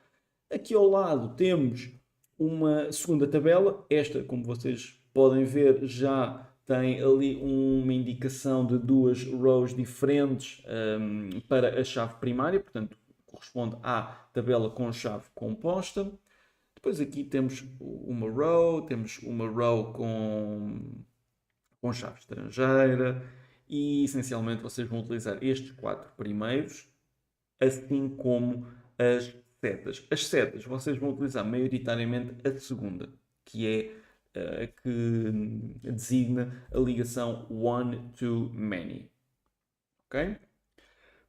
Aqui ao lado temos uma segunda tabela. Esta, como vocês podem ver, já tem ali uma indicação de duas rows diferentes para a chave primária, portanto corresponde à tabela com chave composta. Depois aqui temos uma row com chave estrangeira e essencialmente vocês vão utilizar estes 4 primeiros, assim como as setas. As setas vocês vão utilizar maioritariamente a segunda, que é a que designa a ligação one to many. Ok?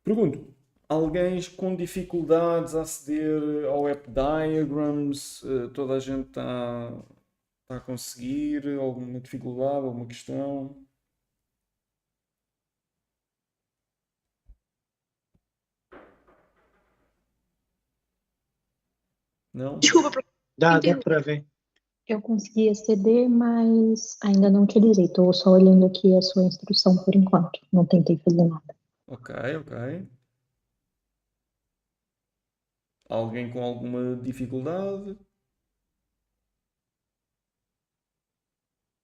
Pergunto, alguém com dificuldades a aceder ao App Diagrams? Toda a gente está a conseguir? Alguma dificuldade, alguma questão? Não? Desculpa, Dá Entendi. para ver. eu consegui aceder, mas ainda não utilizei. Estou só olhando aqui a sua instrução por enquanto. Não tentei fazer nada. Ok. Alguém com alguma dificuldade?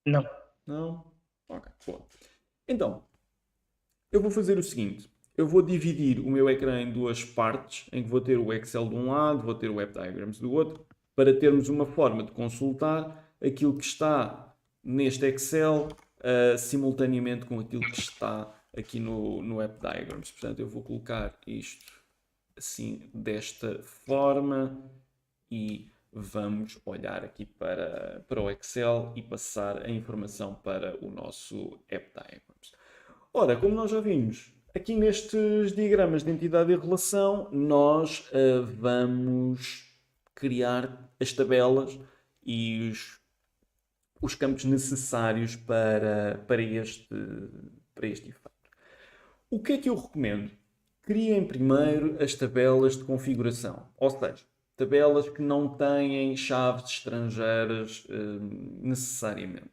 Não. Não? Ok, boa. Então, eu vou fazer o seguinte. Eu vou dividir o meu ecrã em duas partes, em que vou ter o Excel de um lado, vou ter o App Diagrams do outro, para termos uma forma de consultar aquilo que está neste Excel simultaneamente com aquilo que está aqui no App Diagrams. Portanto, eu vou colocar isto assim, desta forma, e vamos olhar aqui para o Excel e passar a informação para o nosso App Diagrams. Ora, como nós já vimos, aqui nestes diagramas de entidade e relação, nós vamos criar as tabelas e os campos necessários para este efeito. O que é que eu recomendo? Criem primeiro as tabelas de configuração, ou seja, tabelas que não têm chaves estrangeiras necessariamente,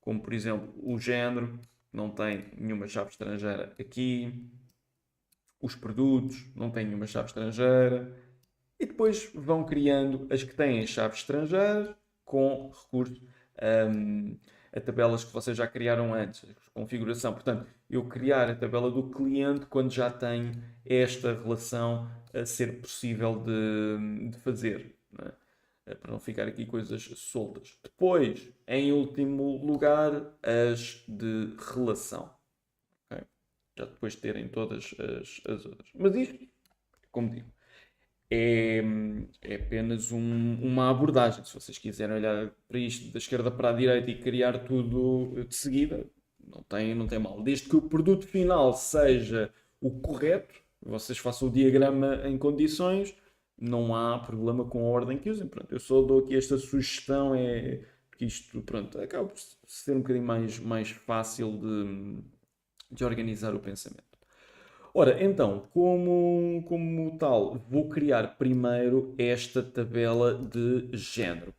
como por exemplo o género, não tem nenhuma chave estrangeira aqui, os produtos não têm nenhuma chave estrangeira, e depois vão criando as que têm chaves estrangeiras com recurso a tabelas que vocês já criaram antes, a configuração. Portanto, eu criar a tabela do cliente quando já tenho esta relação a ser possível de fazer, não é? Para não ficar aqui coisas soltas. Depois, em último lugar, as de relação. Okay? Já depois de terem todas as outras. Mas isto, como digo, é apenas uma abordagem. Se vocês quiserem olhar para isto da esquerda para a direita e criar tudo de seguida, não tem mal. Desde que o produto final seja o correto, vocês façam o diagrama em condições, não há problema com a ordem que usem. Pronto, eu só dou aqui esta sugestão, porque isto, pronto, acaba por ser um bocadinho mais fácil de organizar o pensamento. Ora, então, como tal, vou criar primeiro esta tabela de género.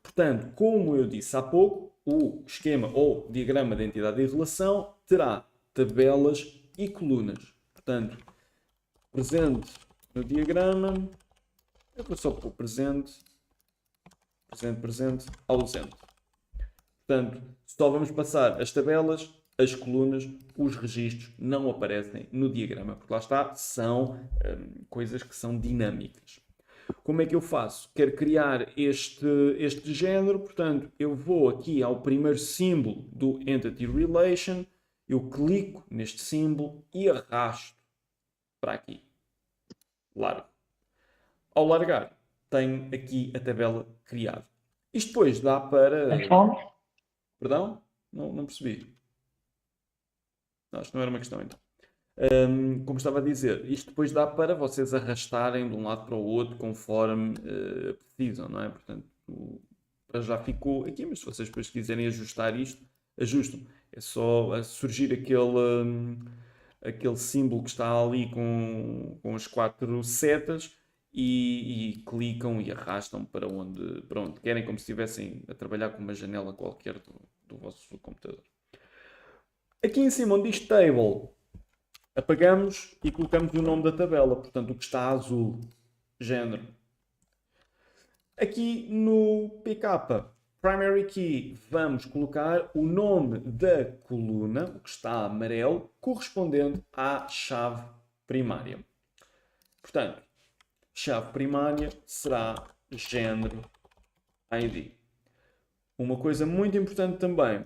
Portanto, como eu disse há pouco, o esquema ou diagrama de entidade e relação terá tabelas e colunas. Portanto, presente no diagrama, eu vou só pôr presente, ausente. Portanto, só vamos passar as tabelas, as colunas, os registros não aparecem no diagrama, porque lá está, são coisas que são dinâmicas. Como é que eu faço? Quero criar este género, portanto, eu vou aqui ao primeiro símbolo do Entity Relation, eu clico neste símbolo e arrasto para aqui. Largo. Ao largar, tenho aqui a tabela criada. Isto depois dá para... Perdão? Não percebi. Não, isto não era uma questão então. Como estava a dizer, isto depois dá para vocês arrastarem de um lado para o outro conforme precisam, não é? Portanto, já ficou aqui, mas se vocês depois quiserem ajustar isto, ajustam. É só surgir aquele símbolo que está ali com as 4 setas e clicam e arrastam para onde querem, como se estivessem a trabalhar com uma janela qualquer do vosso computador. Aqui em cima onde diz Table, apagamos e colocamos o nome da tabela, portanto o que está azul, género. Aqui no PK, Primary Key, vamos colocar o nome da coluna, o que está amarelo, correspondente à chave primária. Portanto, chave primária será género ID. Uma coisa muito importante também,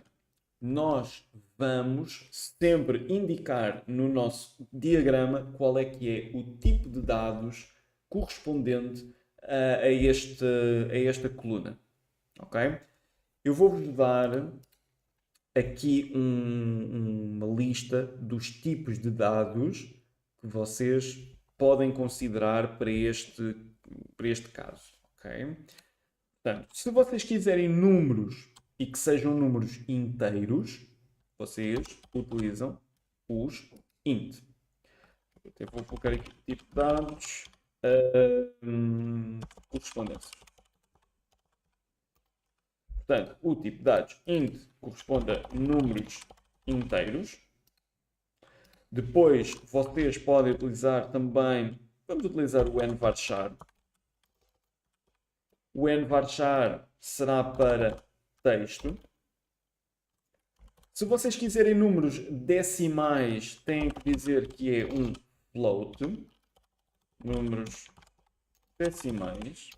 nós vamos sempre indicar no nosso diagrama qual é que é o tipo de dados correspondente a esta coluna. Ok? Eu vou-vos dar aqui uma lista dos tipos de dados que vocês podem considerar para este caso. Ok? Portanto, se vocês quiserem números e que sejam números inteiros, vocês utilizam os int. Eu até vou colocar aqui o tipo de dados, correspondência. Portanto, o tipo de dados int corresponde a números inteiros. Depois, vocês podem utilizar também, vamos utilizar o nvarchar. O nvarchar será para texto. Se vocês quiserem números decimais, têm que dizer que é um float. Números decimais.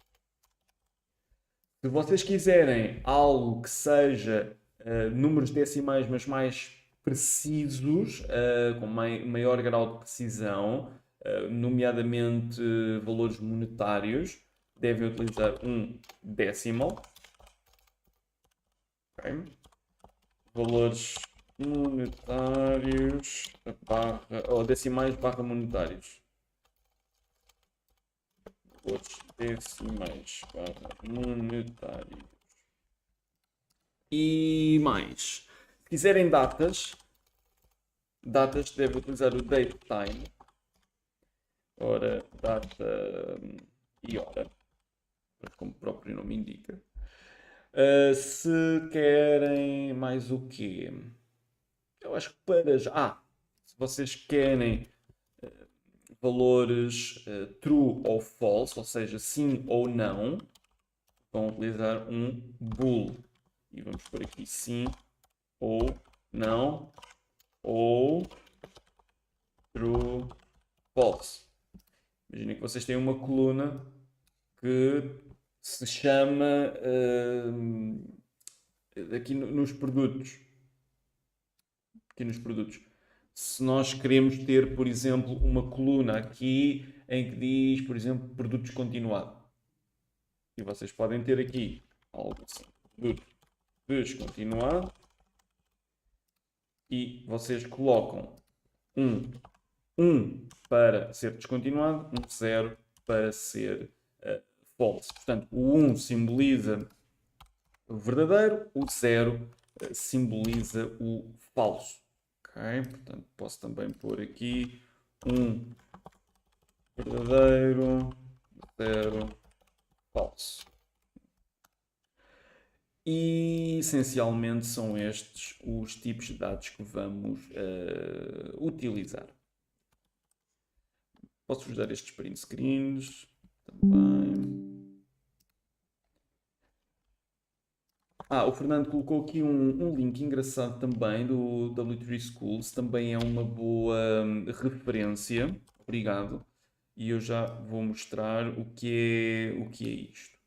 Se vocês quiserem algo que seja números decimais, mas mais precisos, com maior grau de precisão, nomeadamente valores monetários, devem utilizar um decimal. Okay. Valores monetários ou decimais barra monetários. Valores decimais barra monetários. E mais. Se quiserem datas devem utilizar o datetime. Ora, data e hora, como o próprio nome indica. Se querem mais o quê? Eu acho que para já. Se vocês querem valores true ou false, ou seja, sim ou não, vão utilizar um bool. E vamos por aqui sim ou não, ou true, false. Imaginem que vocês têm uma coluna que se chama aqui nos produtos. Aqui nos produtos. Se nós queremos ter, por exemplo, uma coluna aqui em que diz, por exemplo, produto descontinuado. E vocês podem ter aqui algo assim, produto descontinuado. E vocês colocam um para ser descontinuado, um 0 para ser false. Portanto, o 1 simboliza o verdadeiro, o 0 simboliza o falso. Ok? Portanto, posso também pôr aqui um verdadeiro, 0 falso. E essencialmente são estes os tipos de dados que vamos utilizar. Posso-vos dar estes print screens também. O Fernando colocou aqui um link engraçado também do W3 Schools, também é uma boa referência, obrigado, e eu já vou mostrar o que é isto.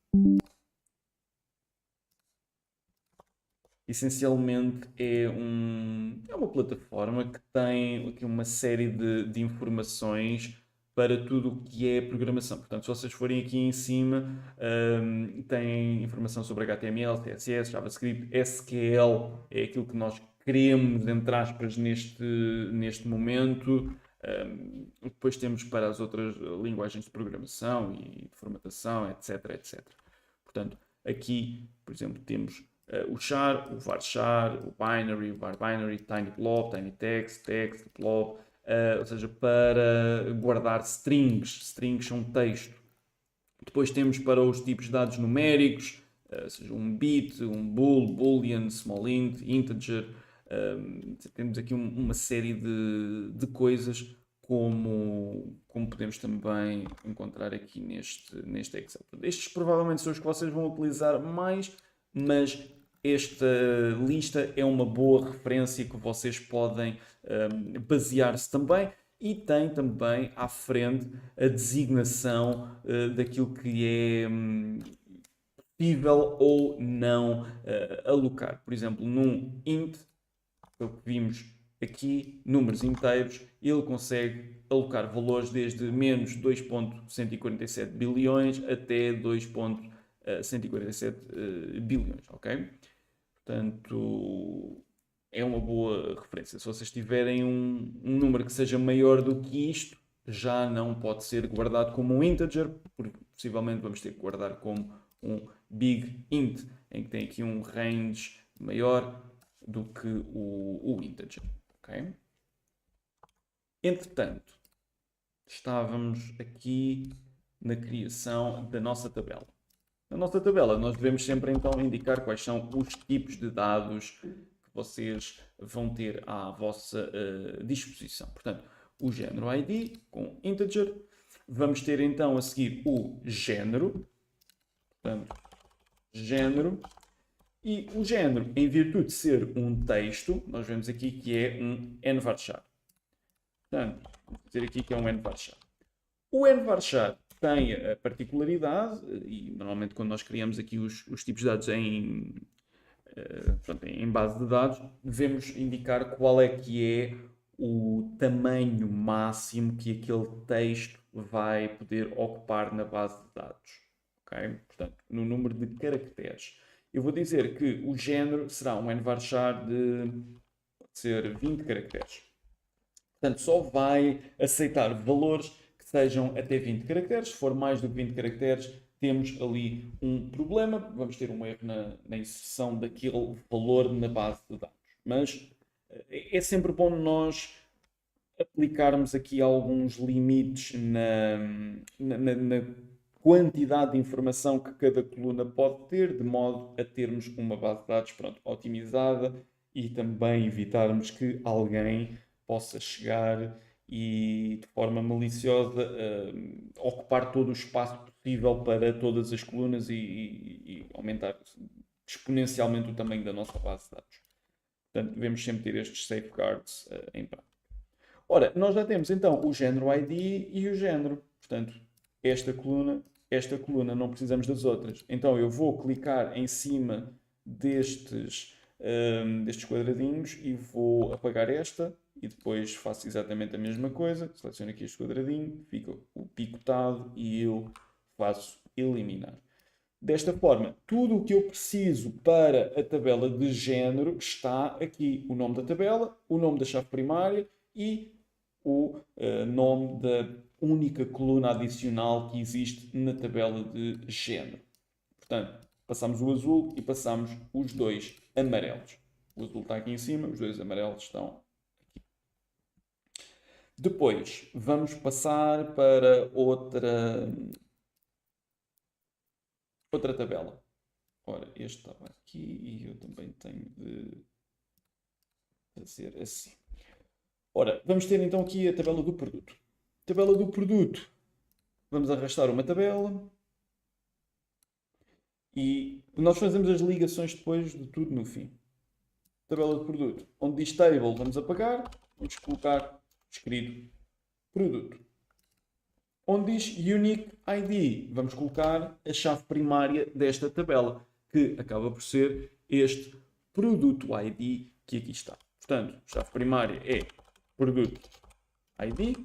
Essencialmente é uma plataforma que tem aqui uma série de informações para tudo o que é programação. Portanto, se vocês forem aqui em cima, tem informação sobre HTML, CSS, JavaScript, SQL, é aquilo que nós queremos, entre aspas, neste momento. Depois temos para as outras linguagens de programação e de formatação, etc, etc. Portanto, aqui, por exemplo, temos o char, o varchar, o binary, o var binary, tiny blob, tiny text, text, blob, ou seja, para guardar strings. Strings são texto. Depois temos para os tipos de dados numéricos, ou seja, um bit, um bool, boolean, small int, integer. Temos aqui uma série de coisas como podemos também encontrar aqui neste Excel. Estes provavelmente são os que vocês vão utilizar mais, mas esta lista é uma boa referência que vocês podem basear-se também. E tem também à frente a designação daquilo que é possível ou não alocar. Por exemplo, num int, o que vimos aqui, números inteiros, ele consegue alocar valores desde menos 2.147 bilhões até 2.147 bilhões, ok? Portanto, é uma boa referência. Se vocês tiverem um número que seja maior do que isto, já não pode ser guardado como um integer, porque possivelmente vamos ter que guardar como um big int, em que tem aqui um range maior do que o integer. Okay? Entretanto, estávamos aqui na criação da nossa tabela. Na nossa tabela, nós devemos sempre então indicar quais são os tipos de dados que vocês vão ter à vossa disposição. Portanto, o género ID com integer. Vamos ter então a seguir o género. Portanto, género. E o género, em virtude de ser um texto, nós vemos aqui que é um nvarchar. Portanto, vou dizer aqui que é um nvarchar. O nvarchar tem a particularidade, e normalmente quando nós criamos aqui os tipos de dados em base de dados, devemos indicar qual é que é o tamanho máximo que aquele texto vai poder ocupar na base de dados. Okay? Portanto, no número de caracteres. Eu vou dizer que o género será um nvarchar de, pode ser 20 caracteres. Portanto, só vai aceitar valores que sejam até 20 caracteres. Se for mais do que 20 caracteres, temos ali um problema. Vamos ter um erro na inserção daquele valor na base de dados. Mas é sempre bom nós aplicarmos aqui alguns limites na quantidade de informação que cada coluna pode ter, de modo a termos uma base de dados otimizada e também evitarmos que alguém possa chegar e de forma maliciosa ocupar todo o espaço possível para todas as colunas e aumentar exponencialmente o tamanho da nossa base de dados. Portanto, devemos sempre ter estes safeguards em prática. Ora, nós já temos então o género ID e o género. Portanto, esta coluna, não precisamos das outras. Então eu vou clicar em cima destes quadradinhos e vou apagar esta e depois faço exatamente a mesma coisa. Seleciono aqui este quadradinho, fica o picotado e eu faço eliminar. Desta forma, tudo o que eu preciso para a tabela de género está aqui. O nome da tabela, o nome da chave primária e o nome da única coluna adicional que existe na tabela de género. Portanto, passamos o azul e passamos os dois amarelos. O azul está aqui em cima, os dois amarelos estão aqui. Depois, vamos passar para outra tabela. Ora, este estava aqui e eu também tenho de fazer assim. Ora, vamos ter então aqui a tabela do produto. Tabela do produto. Vamos arrastar uma tabela. E nós fazemos as ligações depois de tudo no fim. Tabela de produto. Onde diz table, vamos apagar. Vamos colocar escrito produto. Onde diz unique ID, vamos colocar a chave primária desta tabela, que acaba por ser este produto ID que aqui está. Portanto, a chave primária é produto ID.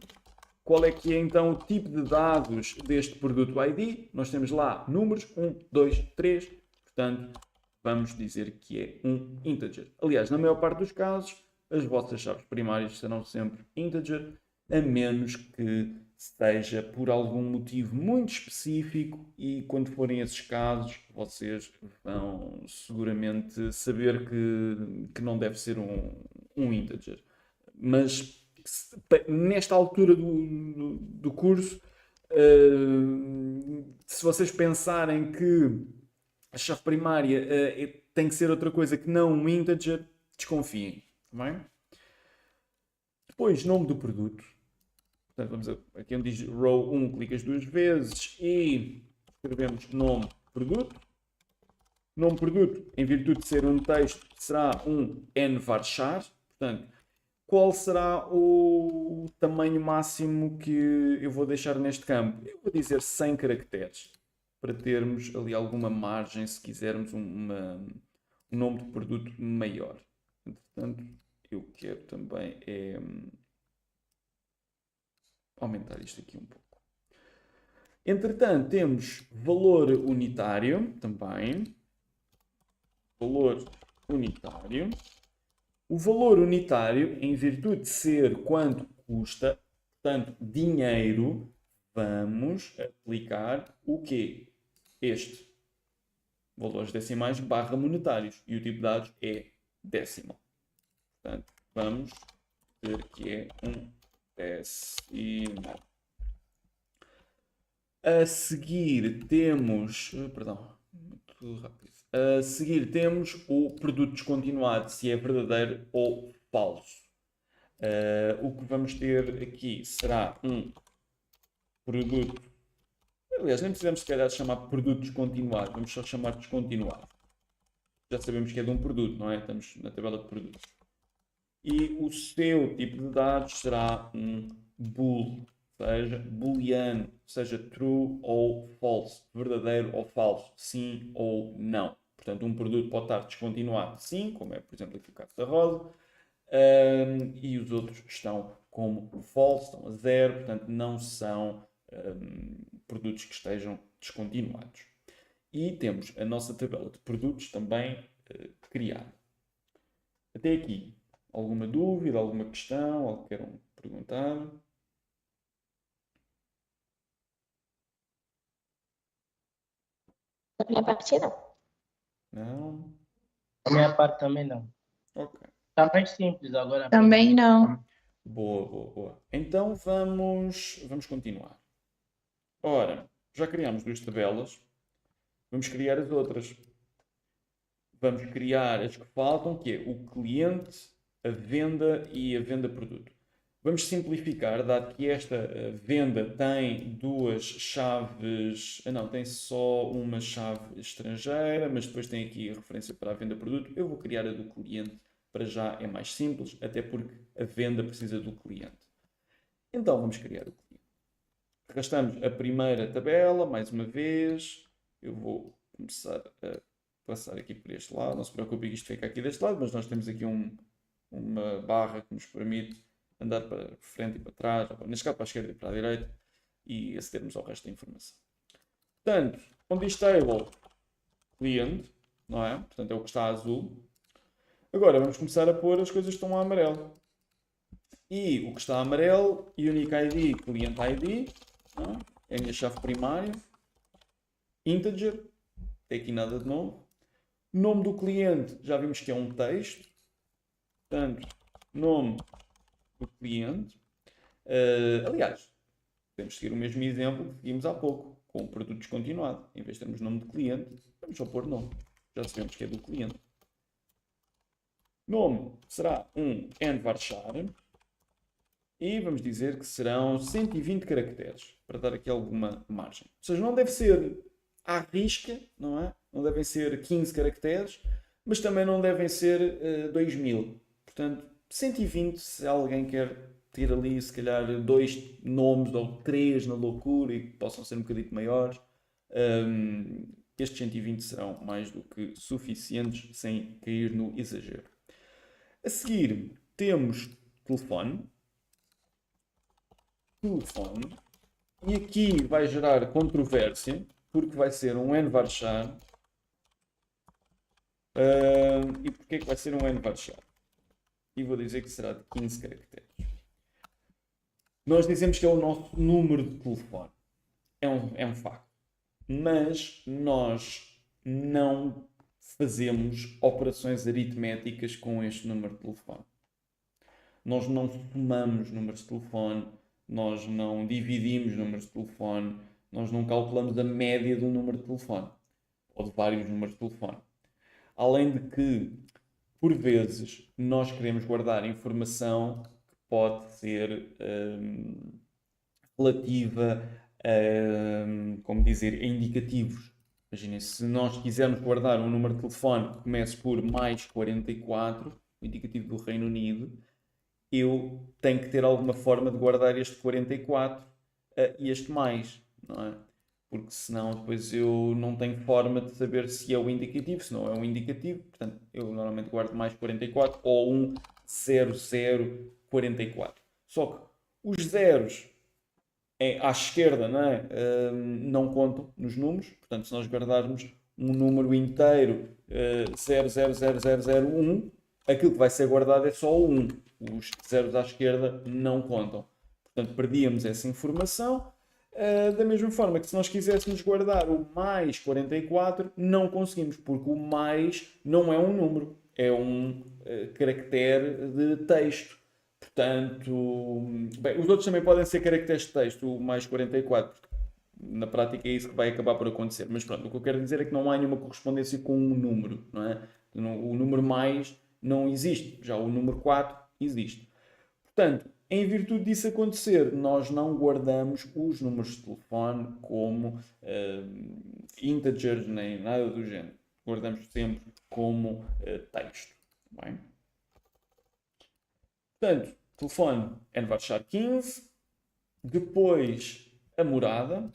Qual é que é então o tipo de dados deste produto ID? Nós temos lá números 1, 2, 3. Portanto, vamos dizer que é um integer. Aliás, na maior parte dos casos, as vossas chaves primárias serão sempre integer, a menos que seja por algum motivo muito específico, e quando forem esses casos, vocês vão seguramente saber que não deve ser um integer. Mas nesta altura do curso, se vocês pensarem que a chave primária tem que ser outra coisa que não um integer, desconfiem. Bem? Depois, nome do produto. Portanto, vamos aqui onde diz row 1, clicas duas vezes e escrevemos nome produto. Nome produto, em virtude de ser um texto, será um nvarchar. Portanto, qual será o tamanho máximo que eu vou deixar neste campo? Eu vou dizer 100 caracteres, para termos ali alguma margem se quisermos um nome de produto maior. Entretanto, eu quero também aumentar isto aqui um pouco. Entretanto, temos valor unitário também. Valor unitário. O valor unitário, em virtude de ser quanto custa, portanto, dinheiro, vamos aplicar o quê? Este. Valores decimais barra monetários. E o tipo de dados é decimal. Portanto, vamos dizer que é um decimal. A seguir temos... Perdão, muito rápido. A seguir temos o produto descontinuado, se é verdadeiro ou falso. O que vamos ter aqui será um produto... Aliás, nem precisamos se calhar chamar produto descontinuado, vamos só chamar descontinuado. Já sabemos que é de um produto, não é? Estamos na tabela de produtos. E o seu tipo de dados será um bool, seja booleano, seja true ou false, verdadeiro ou falso, sim ou não. Portanto, um produto pode estar descontinuado sim, como é, por exemplo, aqui o caso da rosa, e os outros estão como false, estão a zero, portanto, não são produtos que estejam descontinuados. E temos a nossa tabela de produtos também criada. Até aqui, alguma dúvida, alguma questão, algo que queiram perguntar? Da minha parte, não. Não? A minha parte também não. Ok. Está mais simples agora. Também não. Boa, boa, boa. Então vamos continuar. Ora, já criamos duas tabelas. Vamos criar as outras. Vamos criar as que faltam, que é o cliente, a venda e a venda produto. Vamos simplificar, dado que esta venda tem duas chaves... não, tem só uma chave estrangeira, mas depois tem aqui a referência para a venda produto. Eu vou criar a do cliente, para já é mais simples, até porque a venda precisa do cliente. Então vamos criar o cliente. Arrastamos a primeira tabela, mais uma vez. Eu vou começar a passar aqui por este lado. Não se preocupe que isto fica aqui deste lado, mas nós temos aqui uma barra que nos permite andar para frente e para trás, neste caso para a esquerda e para a direita, e acedermos ao resto da informação. Portanto, onde diz table, cliente, não é? Portanto, é o que está azul. Agora vamos começar a pôr as coisas que estão a amarelo. E o que está a amarelo, Unique ID, Client ID, não é? É a minha chave primária. Integer, tem aqui nada de novo. Nome do cliente, já vimos que é um texto. Portanto, nome do cliente. Aliás, podemos seguir o mesmo exemplo que seguimos há pouco, com o produto descontinuado. Em vez de termos nome de cliente, vamos só pôr nome. Já sabemos que é do cliente. Nome será um nvarchar. e vamos dizer que serão 120 caracteres, para dar aqui alguma margem. Ou seja, não deve ser à risca, não é? Não devem ser 15 caracteres, mas também não devem ser 2000. Portanto, 120, se alguém quer ter ali, se calhar, 2 nomes ou 3 na loucura e que possam ser um bocadinho maiores, estes 120 serão mais do que suficientes sem cair no exagero. A seguir, temos telefone. E aqui vai gerar controvérsia, porque vai ser um nvarchar. E porquê que vai ser um nvarchar? E vou dizer que será de 15 caracteres. Nós dizemos que é o nosso número de telefone. É um facto. Mas nós não fazemos operações aritméticas com este número de telefone. Nós não somamos números de telefone, nós não dividimos números de telefone, nós não calculamos a média do número de telefone, ou de vários números de telefone. Além de que, por vezes, nós queremos guardar informação que pode ser relativa a, como dizer, a indicativos. Imaginem, se nós quisermos guardar um número de telefone que comece por mais 44, o indicativo do Reino Unido, eu tenho que ter alguma forma de guardar este 44 e este mais, não é? Porque senão depois eu não tenho forma de saber se é o indicativo, se não é o indicativo. Portanto, eu normalmente guardo mais 44 ou um 0044. Só que os zeros à esquerda, não é? Não contam nos números. Portanto, se nós guardarmos um número inteiro 000001, aquilo que vai ser guardado é só o 1. Os zeros à esquerda não contam. Portanto, perdíamos essa informação. Da mesma forma que se nós quiséssemos guardar o mais 44, não conseguimos, porque o mais não é um número, é um caractere de texto. Portanto, bem, os outros também podem ser caracteres de texto, o mais 44. Na prática é isso que vai acabar por acontecer. Mas pronto, o que eu quero dizer é que não há nenhuma correspondência com um número, não é? O número mais não existe, já o número 4 existe. Portanto, em virtude disso acontecer, nós não guardamos os números de telefone como integers nem nada do género. Guardamos sempre como texto. Bem? Portanto, telefone nvarchar 15. Depois, a morada.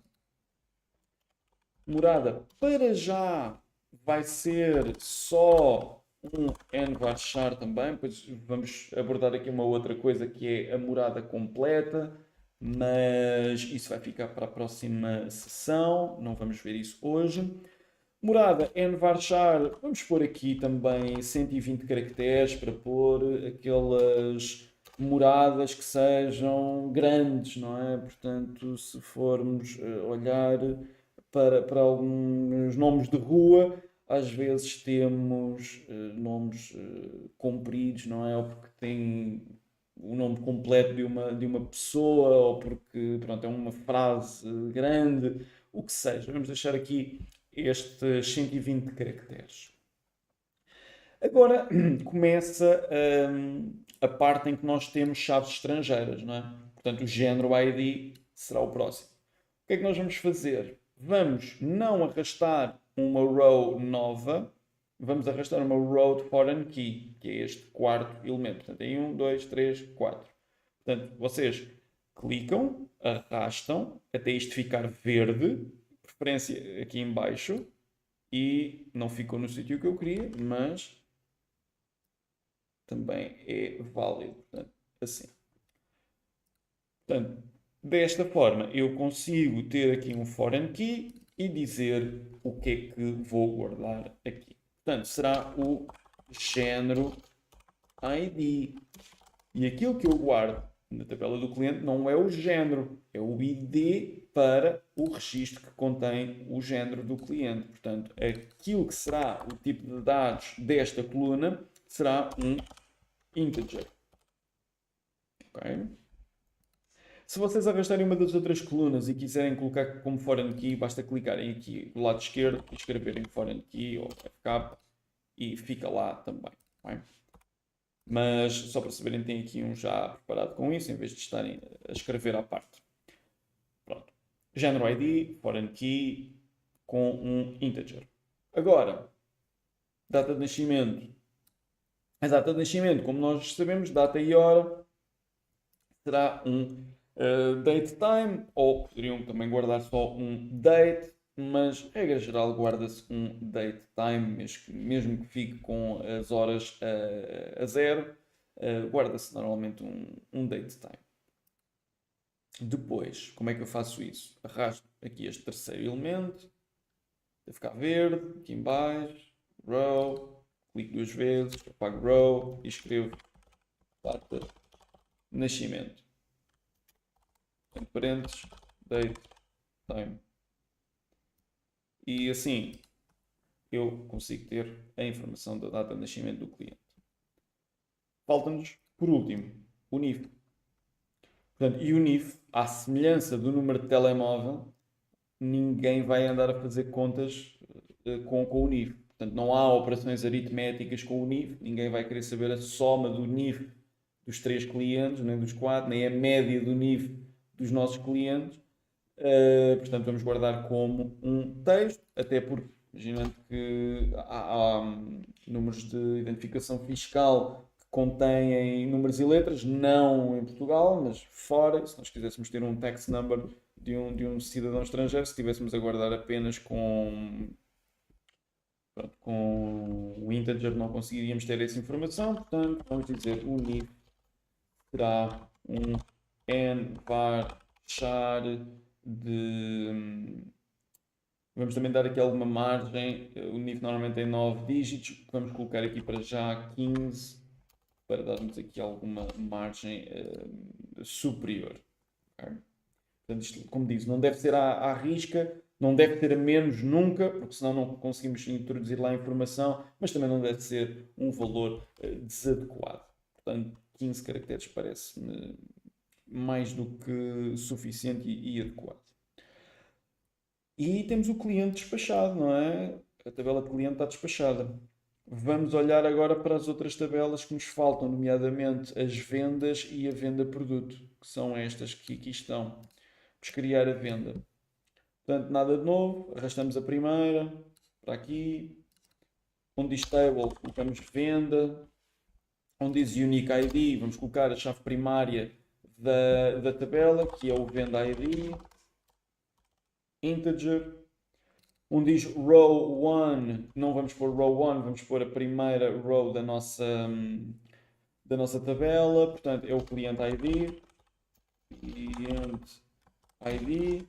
Morada, para já, vai ser só um nvarchar também. Depois vamos abordar aqui uma outra coisa que é a morada completa, mas isso vai ficar para a próxima sessão, não vamos ver isso hoje. Morada nvarchar, vamos pôr aqui também 120 caracteres para pôr aquelas moradas que sejam grandes, não é? Portanto, se formos olhar para alguns nomes de rua, às vezes temos nomes compridos, não é? Ou porque tem o nome completo de uma pessoa, ou porque pronto, é uma frase grande, o que seja. Vamos deixar aqui estes 120 caracteres. Agora começa a parte em que nós temos chaves estrangeiras, não é? Portanto, o género ID será o próximo. O que é que nós vamos fazer? Vamos não arrastar uma row nova, vamos arrastar uma row de foreign key, que é este quarto elemento. Portanto, em 1, 2, 3, 4. Portanto, vocês clicam, arrastam, até isto ficar verde, preferência aqui em baixo, e não ficou no sítio que eu queria, mas também é válido. Portanto, assim. Portanto, desta forma, eu consigo ter aqui um foreign key e dizer o que é que vou guardar aqui. Portanto, será o género ID. E aquilo que eu guardo na tabela do cliente não é o género, é o ID para o registro que contém o género do cliente. Portanto, aquilo que será o tipo de dados desta coluna será um integer. Ok? Se vocês arrastarem uma das outras colunas e quiserem colocar como foreign key, basta clicarem aqui do lado esquerdo e escreverem foreign key ou FK e fica lá também. Bem? Mas só para saberem, tem aqui um já preparado com isso, em vez de estarem a escrever à parte. Pronto. Género ID, foreign key, com um integer. Agora, data de nascimento. A data de nascimento, como nós sabemos, data e hora, será um date time, ou poderiam também guardar só um date, mas, regra geral, guarda-se um date time, mesmo que fique com as horas a zero, guarda-se normalmente um date time. Depois, como é que eu faço isso? Arrasto aqui este terceiro elemento, deve ficar verde, aqui em baixo, row, clico duas vezes, apago row e escrevo data de nascimento. Entre parênteses, date, time. E assim eu consigo ter a informação da data de nascimento do cliente. Falta-nos, por último, o NIF. Portanto, e o NIF, à semelhança do número de telemóvel, ninguém vai andar a fazer contas com o NIF. Portanto, não há operações aritméticas com o NIF, ninguém vai querer saber a soma do NIF dos 3 clientes, nem dos 4, nem a média do NIF dos nossos clientes. Portanto, vamos guardar como um texto, até porque, imaginando que há números de identificação fiscal que contêm números e letras, não em Portugal, mas fora, se nós quiséssemos ter um tax number de um cidadão estrangeiro, se estivéssemos a guardar apenas com o integer, não conseguiríamos ter essa informação. Portanto, vamos dizer o NIF será um n varchar de... Vamos também dar aqui alguma margem. O NIF normalmente tem 9 dígitos. Vamos colocar aqui para já 15 para darmos aqui alguma margem superior. Okay? Portanto, isto, como disse, não deve ser à risca, não deve ter a menos nunca, porque senão não conseguimos introduzir lá a informação, mas também não deve ser um valor desadequado. Portanto, 15 caracteres parece-me mais do que suficiente e adequado. E temos o cliente despachado, não é? A tabela de cliente está despachada. Vamos olhar agora para as outras tabelas que nos faltam, nomeadamente as vendas e a venda produto, que são estas que aqui estão. Vamos criar a venda. Portanto, nada de novo, arrastamos a primeira para aqui. Onde diz table, colocamos venda. Onde diz unique ID, vamos colocar a chave primária da tabela, que é o venda ID. Integer. Onde diz row 1, não vamos pôr row 1, vamos pôr a primeira row da nossa tabela. Portanto, é o cliente ID. Cliente ID.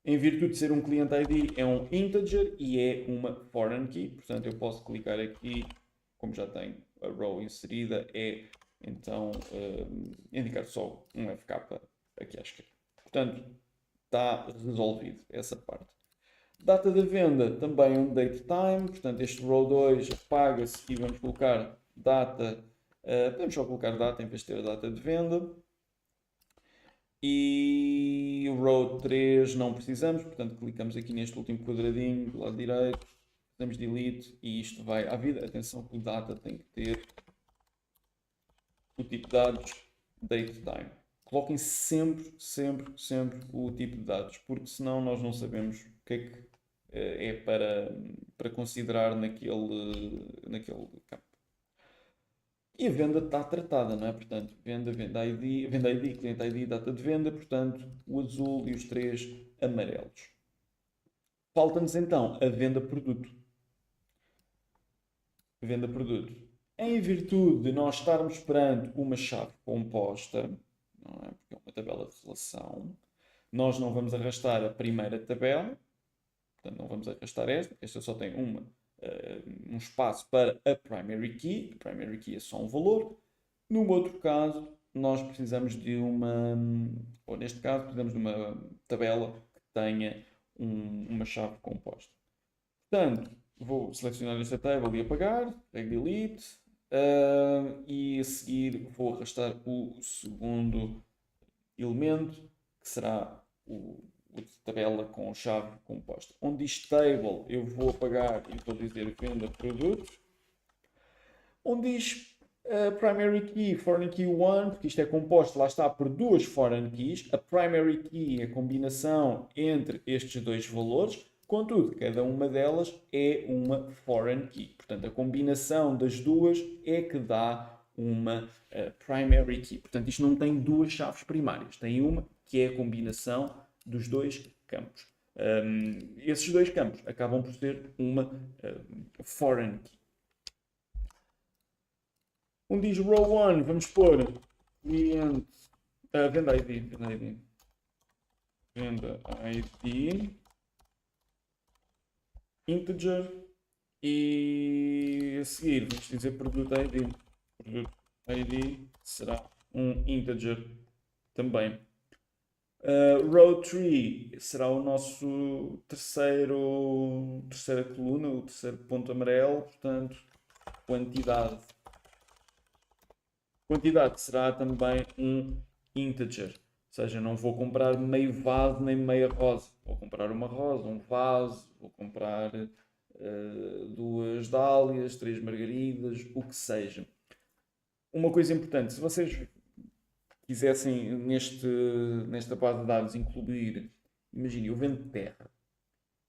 Em virtude de ser um cliente ID, é um integer e é uma foreign key. Portanto, eu posso clicar aqui, como já tenho a row inserida, é então indicar só um FK aqui à esquerda. Portanto, está resolvido essa parte. Data da venda também um date time. Portanto, este row 2 apaga-se e vamos colocar data. Podemos só colocar data em vez de ter a data de venda. E o row 3 não precisamos, portanto clicamos aqui neste último quadradinho do lado direito, damos delete e isto vai à vida. Atenção que o data tem que ter o tipo de dados date time. Coloquem sempre o tipo de dados, porque senão nós não sabemos o que é que é para considerar naquele campo. E a venda está tratada, não é? Portanto, venda ID, cliente ID, data de venda, portanto, o azul e os 3 amarelos. Falta-nos então a venda produto. Venda produto. Em virtude de nós estarmos perante uma chave composta, não é? Porque é uma tabela de relação, nós não vamos arrastar a primeira tabela, portanto, não vamos arrastar esta só tem um espaço para a primary key. A primary key é só um valor. No outro caso, nós precisamos de ou neste caso, precisamos de uma tabela que tenha uma chave composta. Portanto, vou selecionar esta tabela e apagar, delete, e a seguir vou arrastar o segundo elemento, que será outra tabela com chave composta. Onde diz table, eu vou apagar e vou dizer venda produto. Onde diz A primary key, foreign key 1, porque isto é composto, lá está, por duas foreign keys. A primary key é a combinação entre estes dois valores, contudo, cada uma delas é uma foreign key. Portanto, a combinação das duas é que dá uma primary key. Portanto, isto não tem duas chaves primárias, tem uma que é a combinação dos dois campos. Esses dois campos acabam por ser uma foreign key. Diz row 1, vamos pôr cliente, venda ID, integer e a seguir vamos dizer produto ID. Produto ID será um integer também. Row 3 será o nosso terceira coluna, o terceiro ponto amarelo, portanto, quantidade. Quantidade será também um integer, ou seja, não vou comprar meio vaso nem meia rosa, vou comprar uma rosa, um vaso, vou comprar 2 dálias, 3 margaridas, o que seja. Uma coisa importante, se vocês quisessem nesta base de dados incluir, imagine, eu vendo terra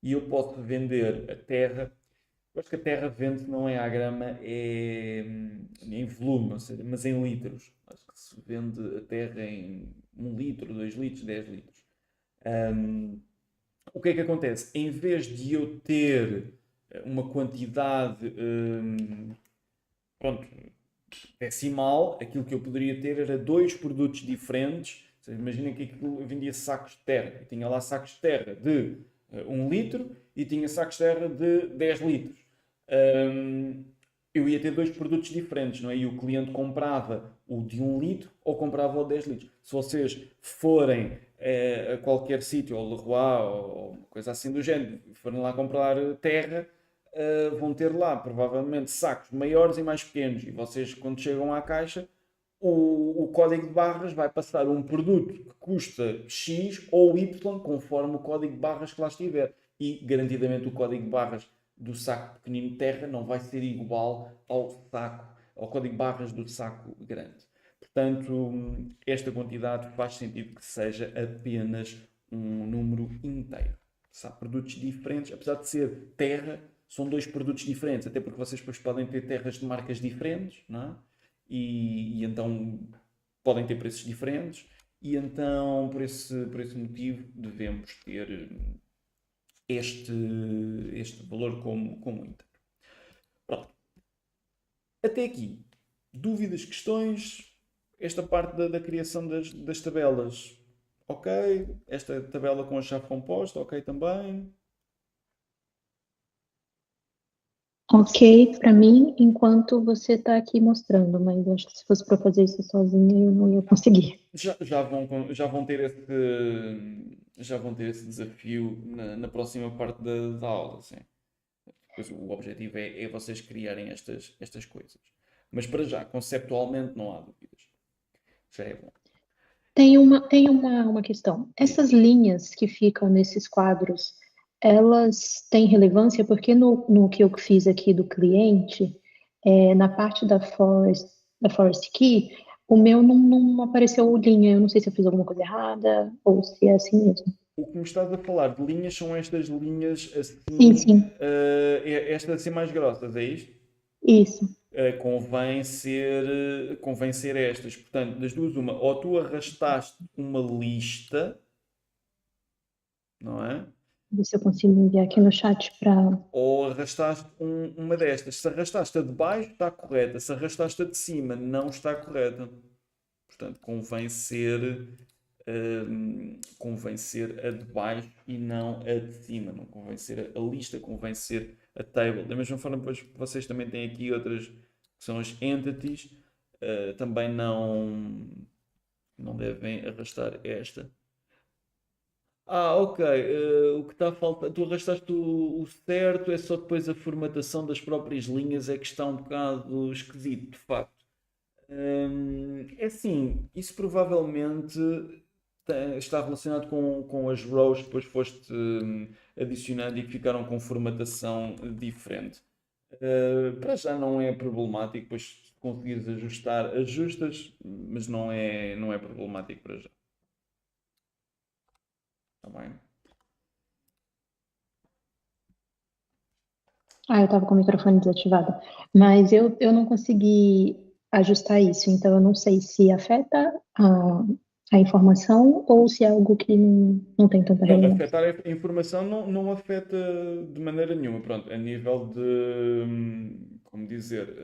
e eu posso vender a terra. Eu acho que a terra vende não é à grama, é em volume, ou seja, mas em litros. Acho que se vende a terra em 1 litro, 2 litros, 10 litros. O que é que acontece? Em vez de eu ter uma quantidade pronto, decimal, aquilo que eu poderia ter era 2 produtos diferentes. Imaginem que eu vendia sacos de terra. Eu tinha lá sacos de terra de 1 litro e tinha sacos de terra de 10 litros. Eu ia ter 2 produtos diferentes, não é? E o cliente comprava o de 1 litro ou comprava o de 10 litros. Se vocês forem a qualquer sítio, ao Leroy ou coisa assim do género, forem lá comprar terra, vão ter lá provavelmente sacos maiores e mais pequenos. E vocês, quando chegam à caixa, o código de barras vai passar um produto que custa X ou Y, conforme o código de barras que lá estiver. E garantidamente o código de barras do saco pequenino de terra não vai ser igual ao código de barras do saco grande. Portanto, esta quantidade faz sentido que seja apenas um número inteiro. Se há produtos diferentes, apesar de ser terra, são 2 produtos diferentes, até porque vocês depois podem ter terras de marcas diferentes, não é? E então podem ter preços diferentes, e então por esse motivo devemos ter este valor como inteiro. Pronto. Até aqui, dúvidas, questões? Esta parte da criação das tabelas, ok? Esta tabela com a chave composta, ok também? Ok para mim, enquanto você está aqui mostrando, mas eu acho que se fosse para fazer isso sozinha, eu não ia conseguir. Já vão ter esse desafio na próxima parte da aula, sim. Pois o objetivo é vocês criarem estas coisas. Mas para já, conceptualmente, não há dúvidas. Já é bom. Tem uma questão. Essas linhas que ficam nesses quadros, elas têm relevância porque no que eu fiz aqui do cliente, na parte da Forest Key, o meu não apareceu linha. Eu não sei se eu fiz alguma coisa errada ou se é assim mesmo. O que me estás a falar de linhas são estas linhas Sim, assim, sim, estas assim mais grossas, é isto? isso. Convém ser estas. Portanto, das duas, uma, ou tu arrastaste uma lista, não é? Ver se eu consigo enviar aqui no chat para. Ou arrastaste uma destas. Se arrastaste a de baixo, está correta. Se arrastaste a de cima, não está correta. Portanto, convém ser a de baixo e não a de cima. Não convém ser a lista, convém ser a table. Da mesma forma, depois vocês também têm aqui outras que são as entities. Também não devem arrastar esta. Ok. O que está a faltar. Tu arrastaste o certo, é só depois a formatação das próprias linhas é que está um bocado esquisito, de facto. É assim, isso provavelmente está relacionado com as rows que depois foste adicionando e que ficaram com formatação diferente. Para já não é problemático, pois conseguires ajustar, ajustas, mas não é problemático para já. Está bem? Eu estava com o microfone desativado, mas eu não consegui ajustar isso, então eu não sei se afeta a informação ou se é algo que não tem tanta Não, relevância. afetar a informação não afeta de maneira nenhuma. Pronto, a nível de, como dizer,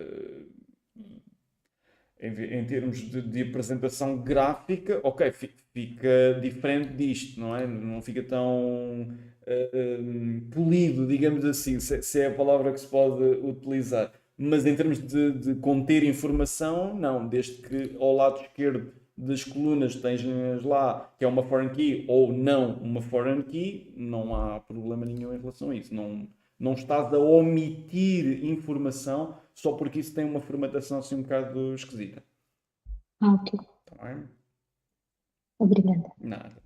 em termos de apresentação gráfica, ok, fica diferente disto, não é? Não fica tão polido, digamos assim, se é a palavra que se pode utilizar. Mas em termos de conter informação, não. Desde que ao lado esquerdo das colunas tens lá que é uma foreign key ou não uma foreign key, não há problema nenhum em relação a isso. Não estás a omitir informação só porque isso tem uma formatação assim um bocado esquisita. Ok, Tá bem? obrigada. Nada.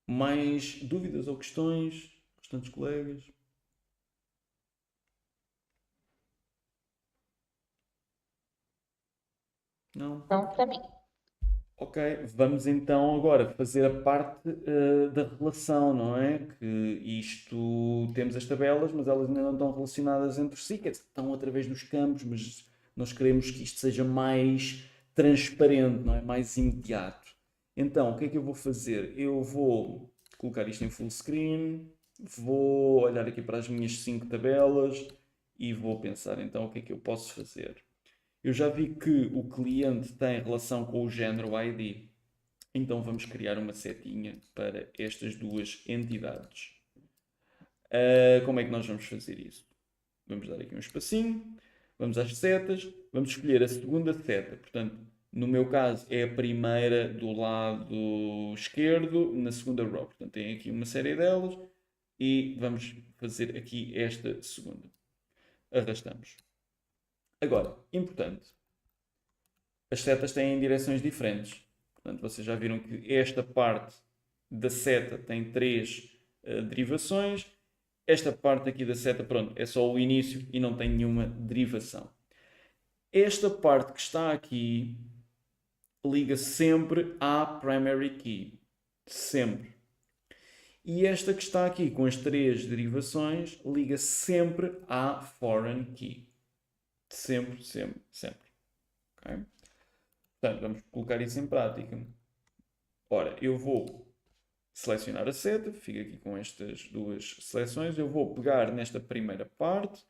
Mais dúvidas ou questões? Restantes colegas? Não? Não, para mim. Ok, vamos então agora fazer a parte da relação, não é? Que isto, temos as tabelas, mas elas ainda não estão relacionadas entre si, quer dizer, estão através dos campos, mas nós queremos que isto seja mais transparente, não é? Mais imediato. Então, o que é que eu vou fazer? Eu vou colocar isto em full screen, vou olhar aqui para as minhas 5 tabelas e vou pensar então o que é que eu posso fazer. Eu já vi que o cliente tem relação com o género ID, então vamos criar uma setinha para estas duas entidades. Como é que nós vamos fazer isso? Vamos dar aqui um espacinho, vamos às setas, vamos escolher a segunda seta. Portanto, no meu caso é a primeira do lado esquerdo, na segunda row. Portanto, tem aqui uma série delas e vamos fazer aqui esta segunda. Arrastamos. Agora, importante, as setas têm direções diferentes. Portanto, vocês já viram que esta parte da seta tem 3 derivações. Esta parte aqui da seta, pronto, é só o início e não tem nenhuma derivação. Esta parte que está aqui liga sempre à primary key. Sempre. E esta que está aqui com as 3 derivações liga sempre à foreign key. Sempre, sempre, sempre. Okay? Portanto, vamos colocar isso em prática. Ora, eu vou selecionar a seta, fico aqui com estas duas seleções. Eu vou pegar nesta primeira parte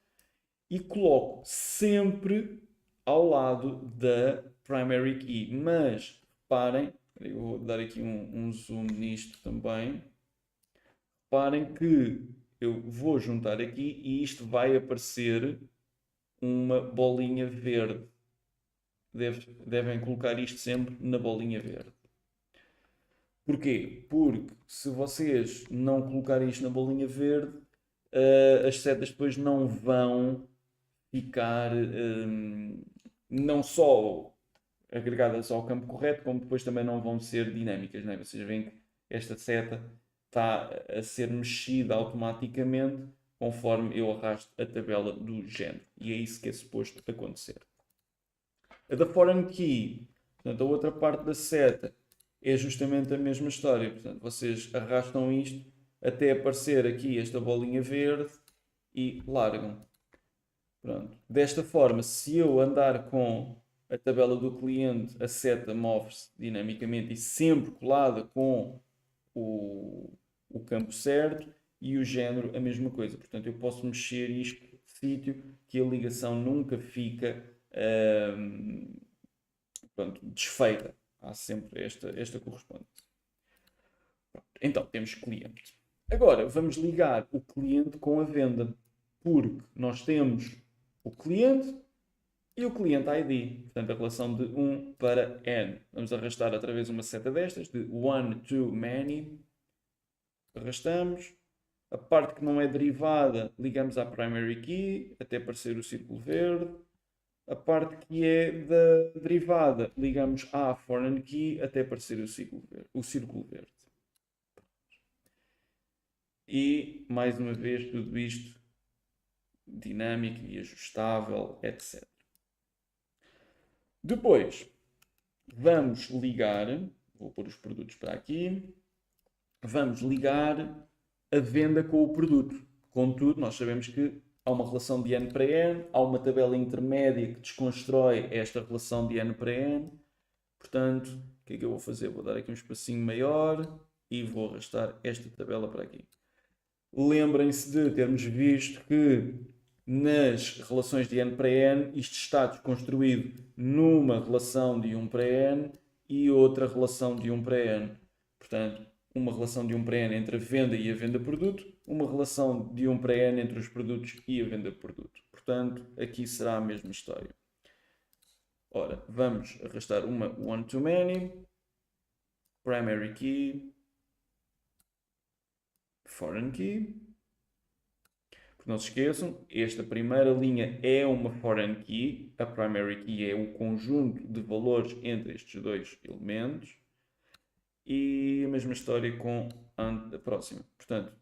e coloco sempre ao lado da primary key. Mas, reparem, eu vou dar aqui um zoom nisto também. Reparem que eu vou juntar aqui e isto vai aparecer uma bolinha verde. Devem colocar isto sempre na bolinha verde. Porquê? Porque se vocês não colocarem isto na bolinha verde, as setas depois não vão ficar não só agregadas ao campo correto, como depois também não vão ser dinâmicas. Não é? Vocês veem que esta seta está a ser mexida automaticamente conforme eu arrasto a tabela do género. E é isso que é suposto acontecer. A da foreign key, portanto, a outra parte da seta, é justamente a mesma história. Portanto, vocês arrastam isto até aparecer aqui esta bolinha verde e largam. Pronto. Desta forma, se eu andar com a tabela do cliente, a seta move-se dinamicamente e sempre colada com o campo certo e o género a mesma coisa. Portanto, eu posso mexer isto de sítio que a ligação nunca fica pronto, desfeita. Há sempre esta correspondência. Então, temos cliente. Agora, vamos ligar o cliente com a venda. Porque nós temos o cliente e o cliente ID. Portanto, a relação de 1 para N. Vamos arrastar outra vez uma seta destas, de one to many. Arrastamos. A parte que não é derivada, ligamos à primary key, até aparecer o círculo verde. A parte que é da derivada, ligamos à foreign key, até aparecer o círculo verde. E, mais uma vez, tudo isto dinâmico e ajustável, etc. Depois, vamos ligar, vou pôr os produtos para aqui, vamos ligar a venda com o produto. Contudo, nós sabemos que há uma relação de N para N, há uma tabela intermédia que desconstrói esta relação de N para N. Portanto, o que é que eu vou fazer? Vou dar aqui um espacinho maior e vou arrastar esta tabela para aqui. Lembrem-se de termos visto que nas relações de N para N, isto está desconstruído numa relação de 1 para N e outra relação de 1 para N. Portanto, uma relação de 1 para N entre a venda e a venda produto, uma relação de 1 para N entre os produtos e a venda produto. Portanto, aqui será a mesma história. Ora, vamos arrastar uma one-to-many, primary key, foreign key. Porque não se esqueçam, esta primeira linha é uma foreign key, a primary key é o conjunto de valores entre estes dois elementos. E a mesma história com a próxima. Portanto,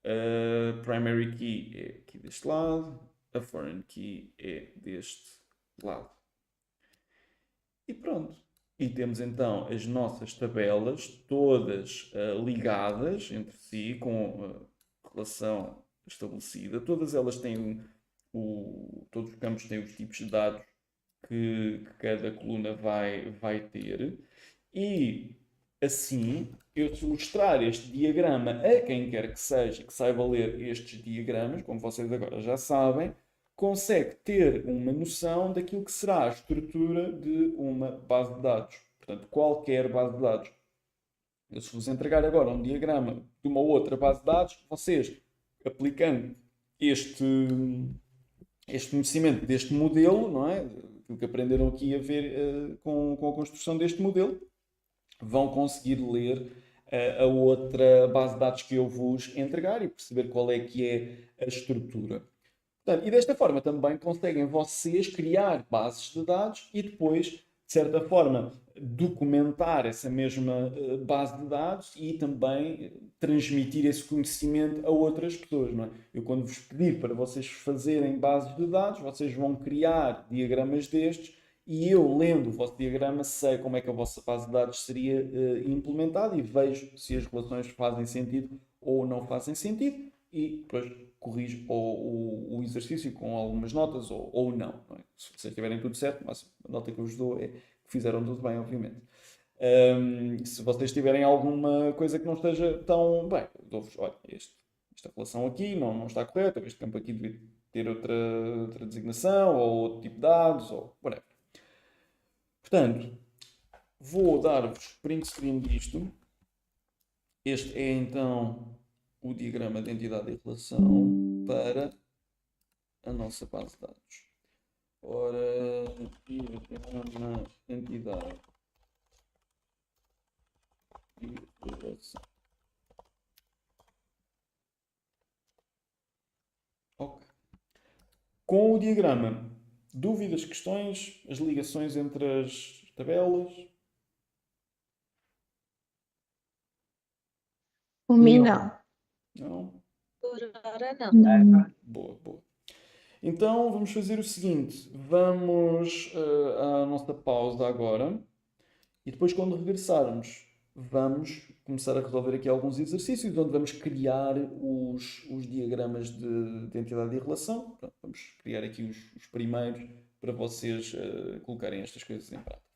a primary key é aqui deste lado, a foreign key é deste lado. E pronto. E temos então as nossas tabelas todas ligadas entre si, com a relação estabelecida. Todas elas têm todos os campos têm os tipos de dados que cada coluna vai ter. E assim, eu se mostrar este diagrama a quem quer que seja que saiba ler estes diagramas, como vocês agora já sabem, consegue ter uma noção daquilo que será a estrutura de uma base de dados. Portanto, qualquer base de dados. Eu, se vos entregar agora um diagrama de uma outra base de dados, vocês, aplicando este conhecimento deste modelo, não é? Aquilo que aprenderam aqui a ver com a construção deste modelo, vão conseguir ler a outra base de dados que eu vos entregar e perceber qual é que é a estrutura. Portanto, e desta forma também conseguem vocês criar bases de dados e depois, de certa forma, documentar essa mesma base de dados e também transmitir esse conhecimento a outras pessoas. Não é? Eu, quando vos pedir para vocês fazerem bases de dados, vocês vão criar diagramas destes e eu, lendo o vosso diagrama, sei como é que a vossa base de dados seria implementada e vejo se as relações fazem sentido ou não fazem sentido e depois corrijo o exercício com algumas notas ou não. Não é? Se vocês tiverem tudo certo, mas a nota que eu vos dou é que fizeram tudo bem, obviamente. Se vocês tiverem alguma coisa que não esteja tão bem, dou-vos, olha, esta relação aqui não está correta, este campo aqui devia ter outra designação, ou outro tipo de dados, ou whatever. Portanto, vou dar-vos print screen disto. Este é então o diagrama de entidade e relação para a nossa base de dados. Ora, diagrama entidade e relação. Ok. Com o diagrama, dúvidas, questões, as ligações entre as tabelas? Por mim, não. Não? Por hora não. Não. Boa, boa. Então vamos fazer o seguinte: vamos à nossa pausa agora e depois, quando regressarmos, vamos começar a resolver aqui alguns exercícios onde vamos criar os diagramas de entidade e relação. Pronto, vamos criar aqui os primeiros para vocês colocarem estas coisas em prática.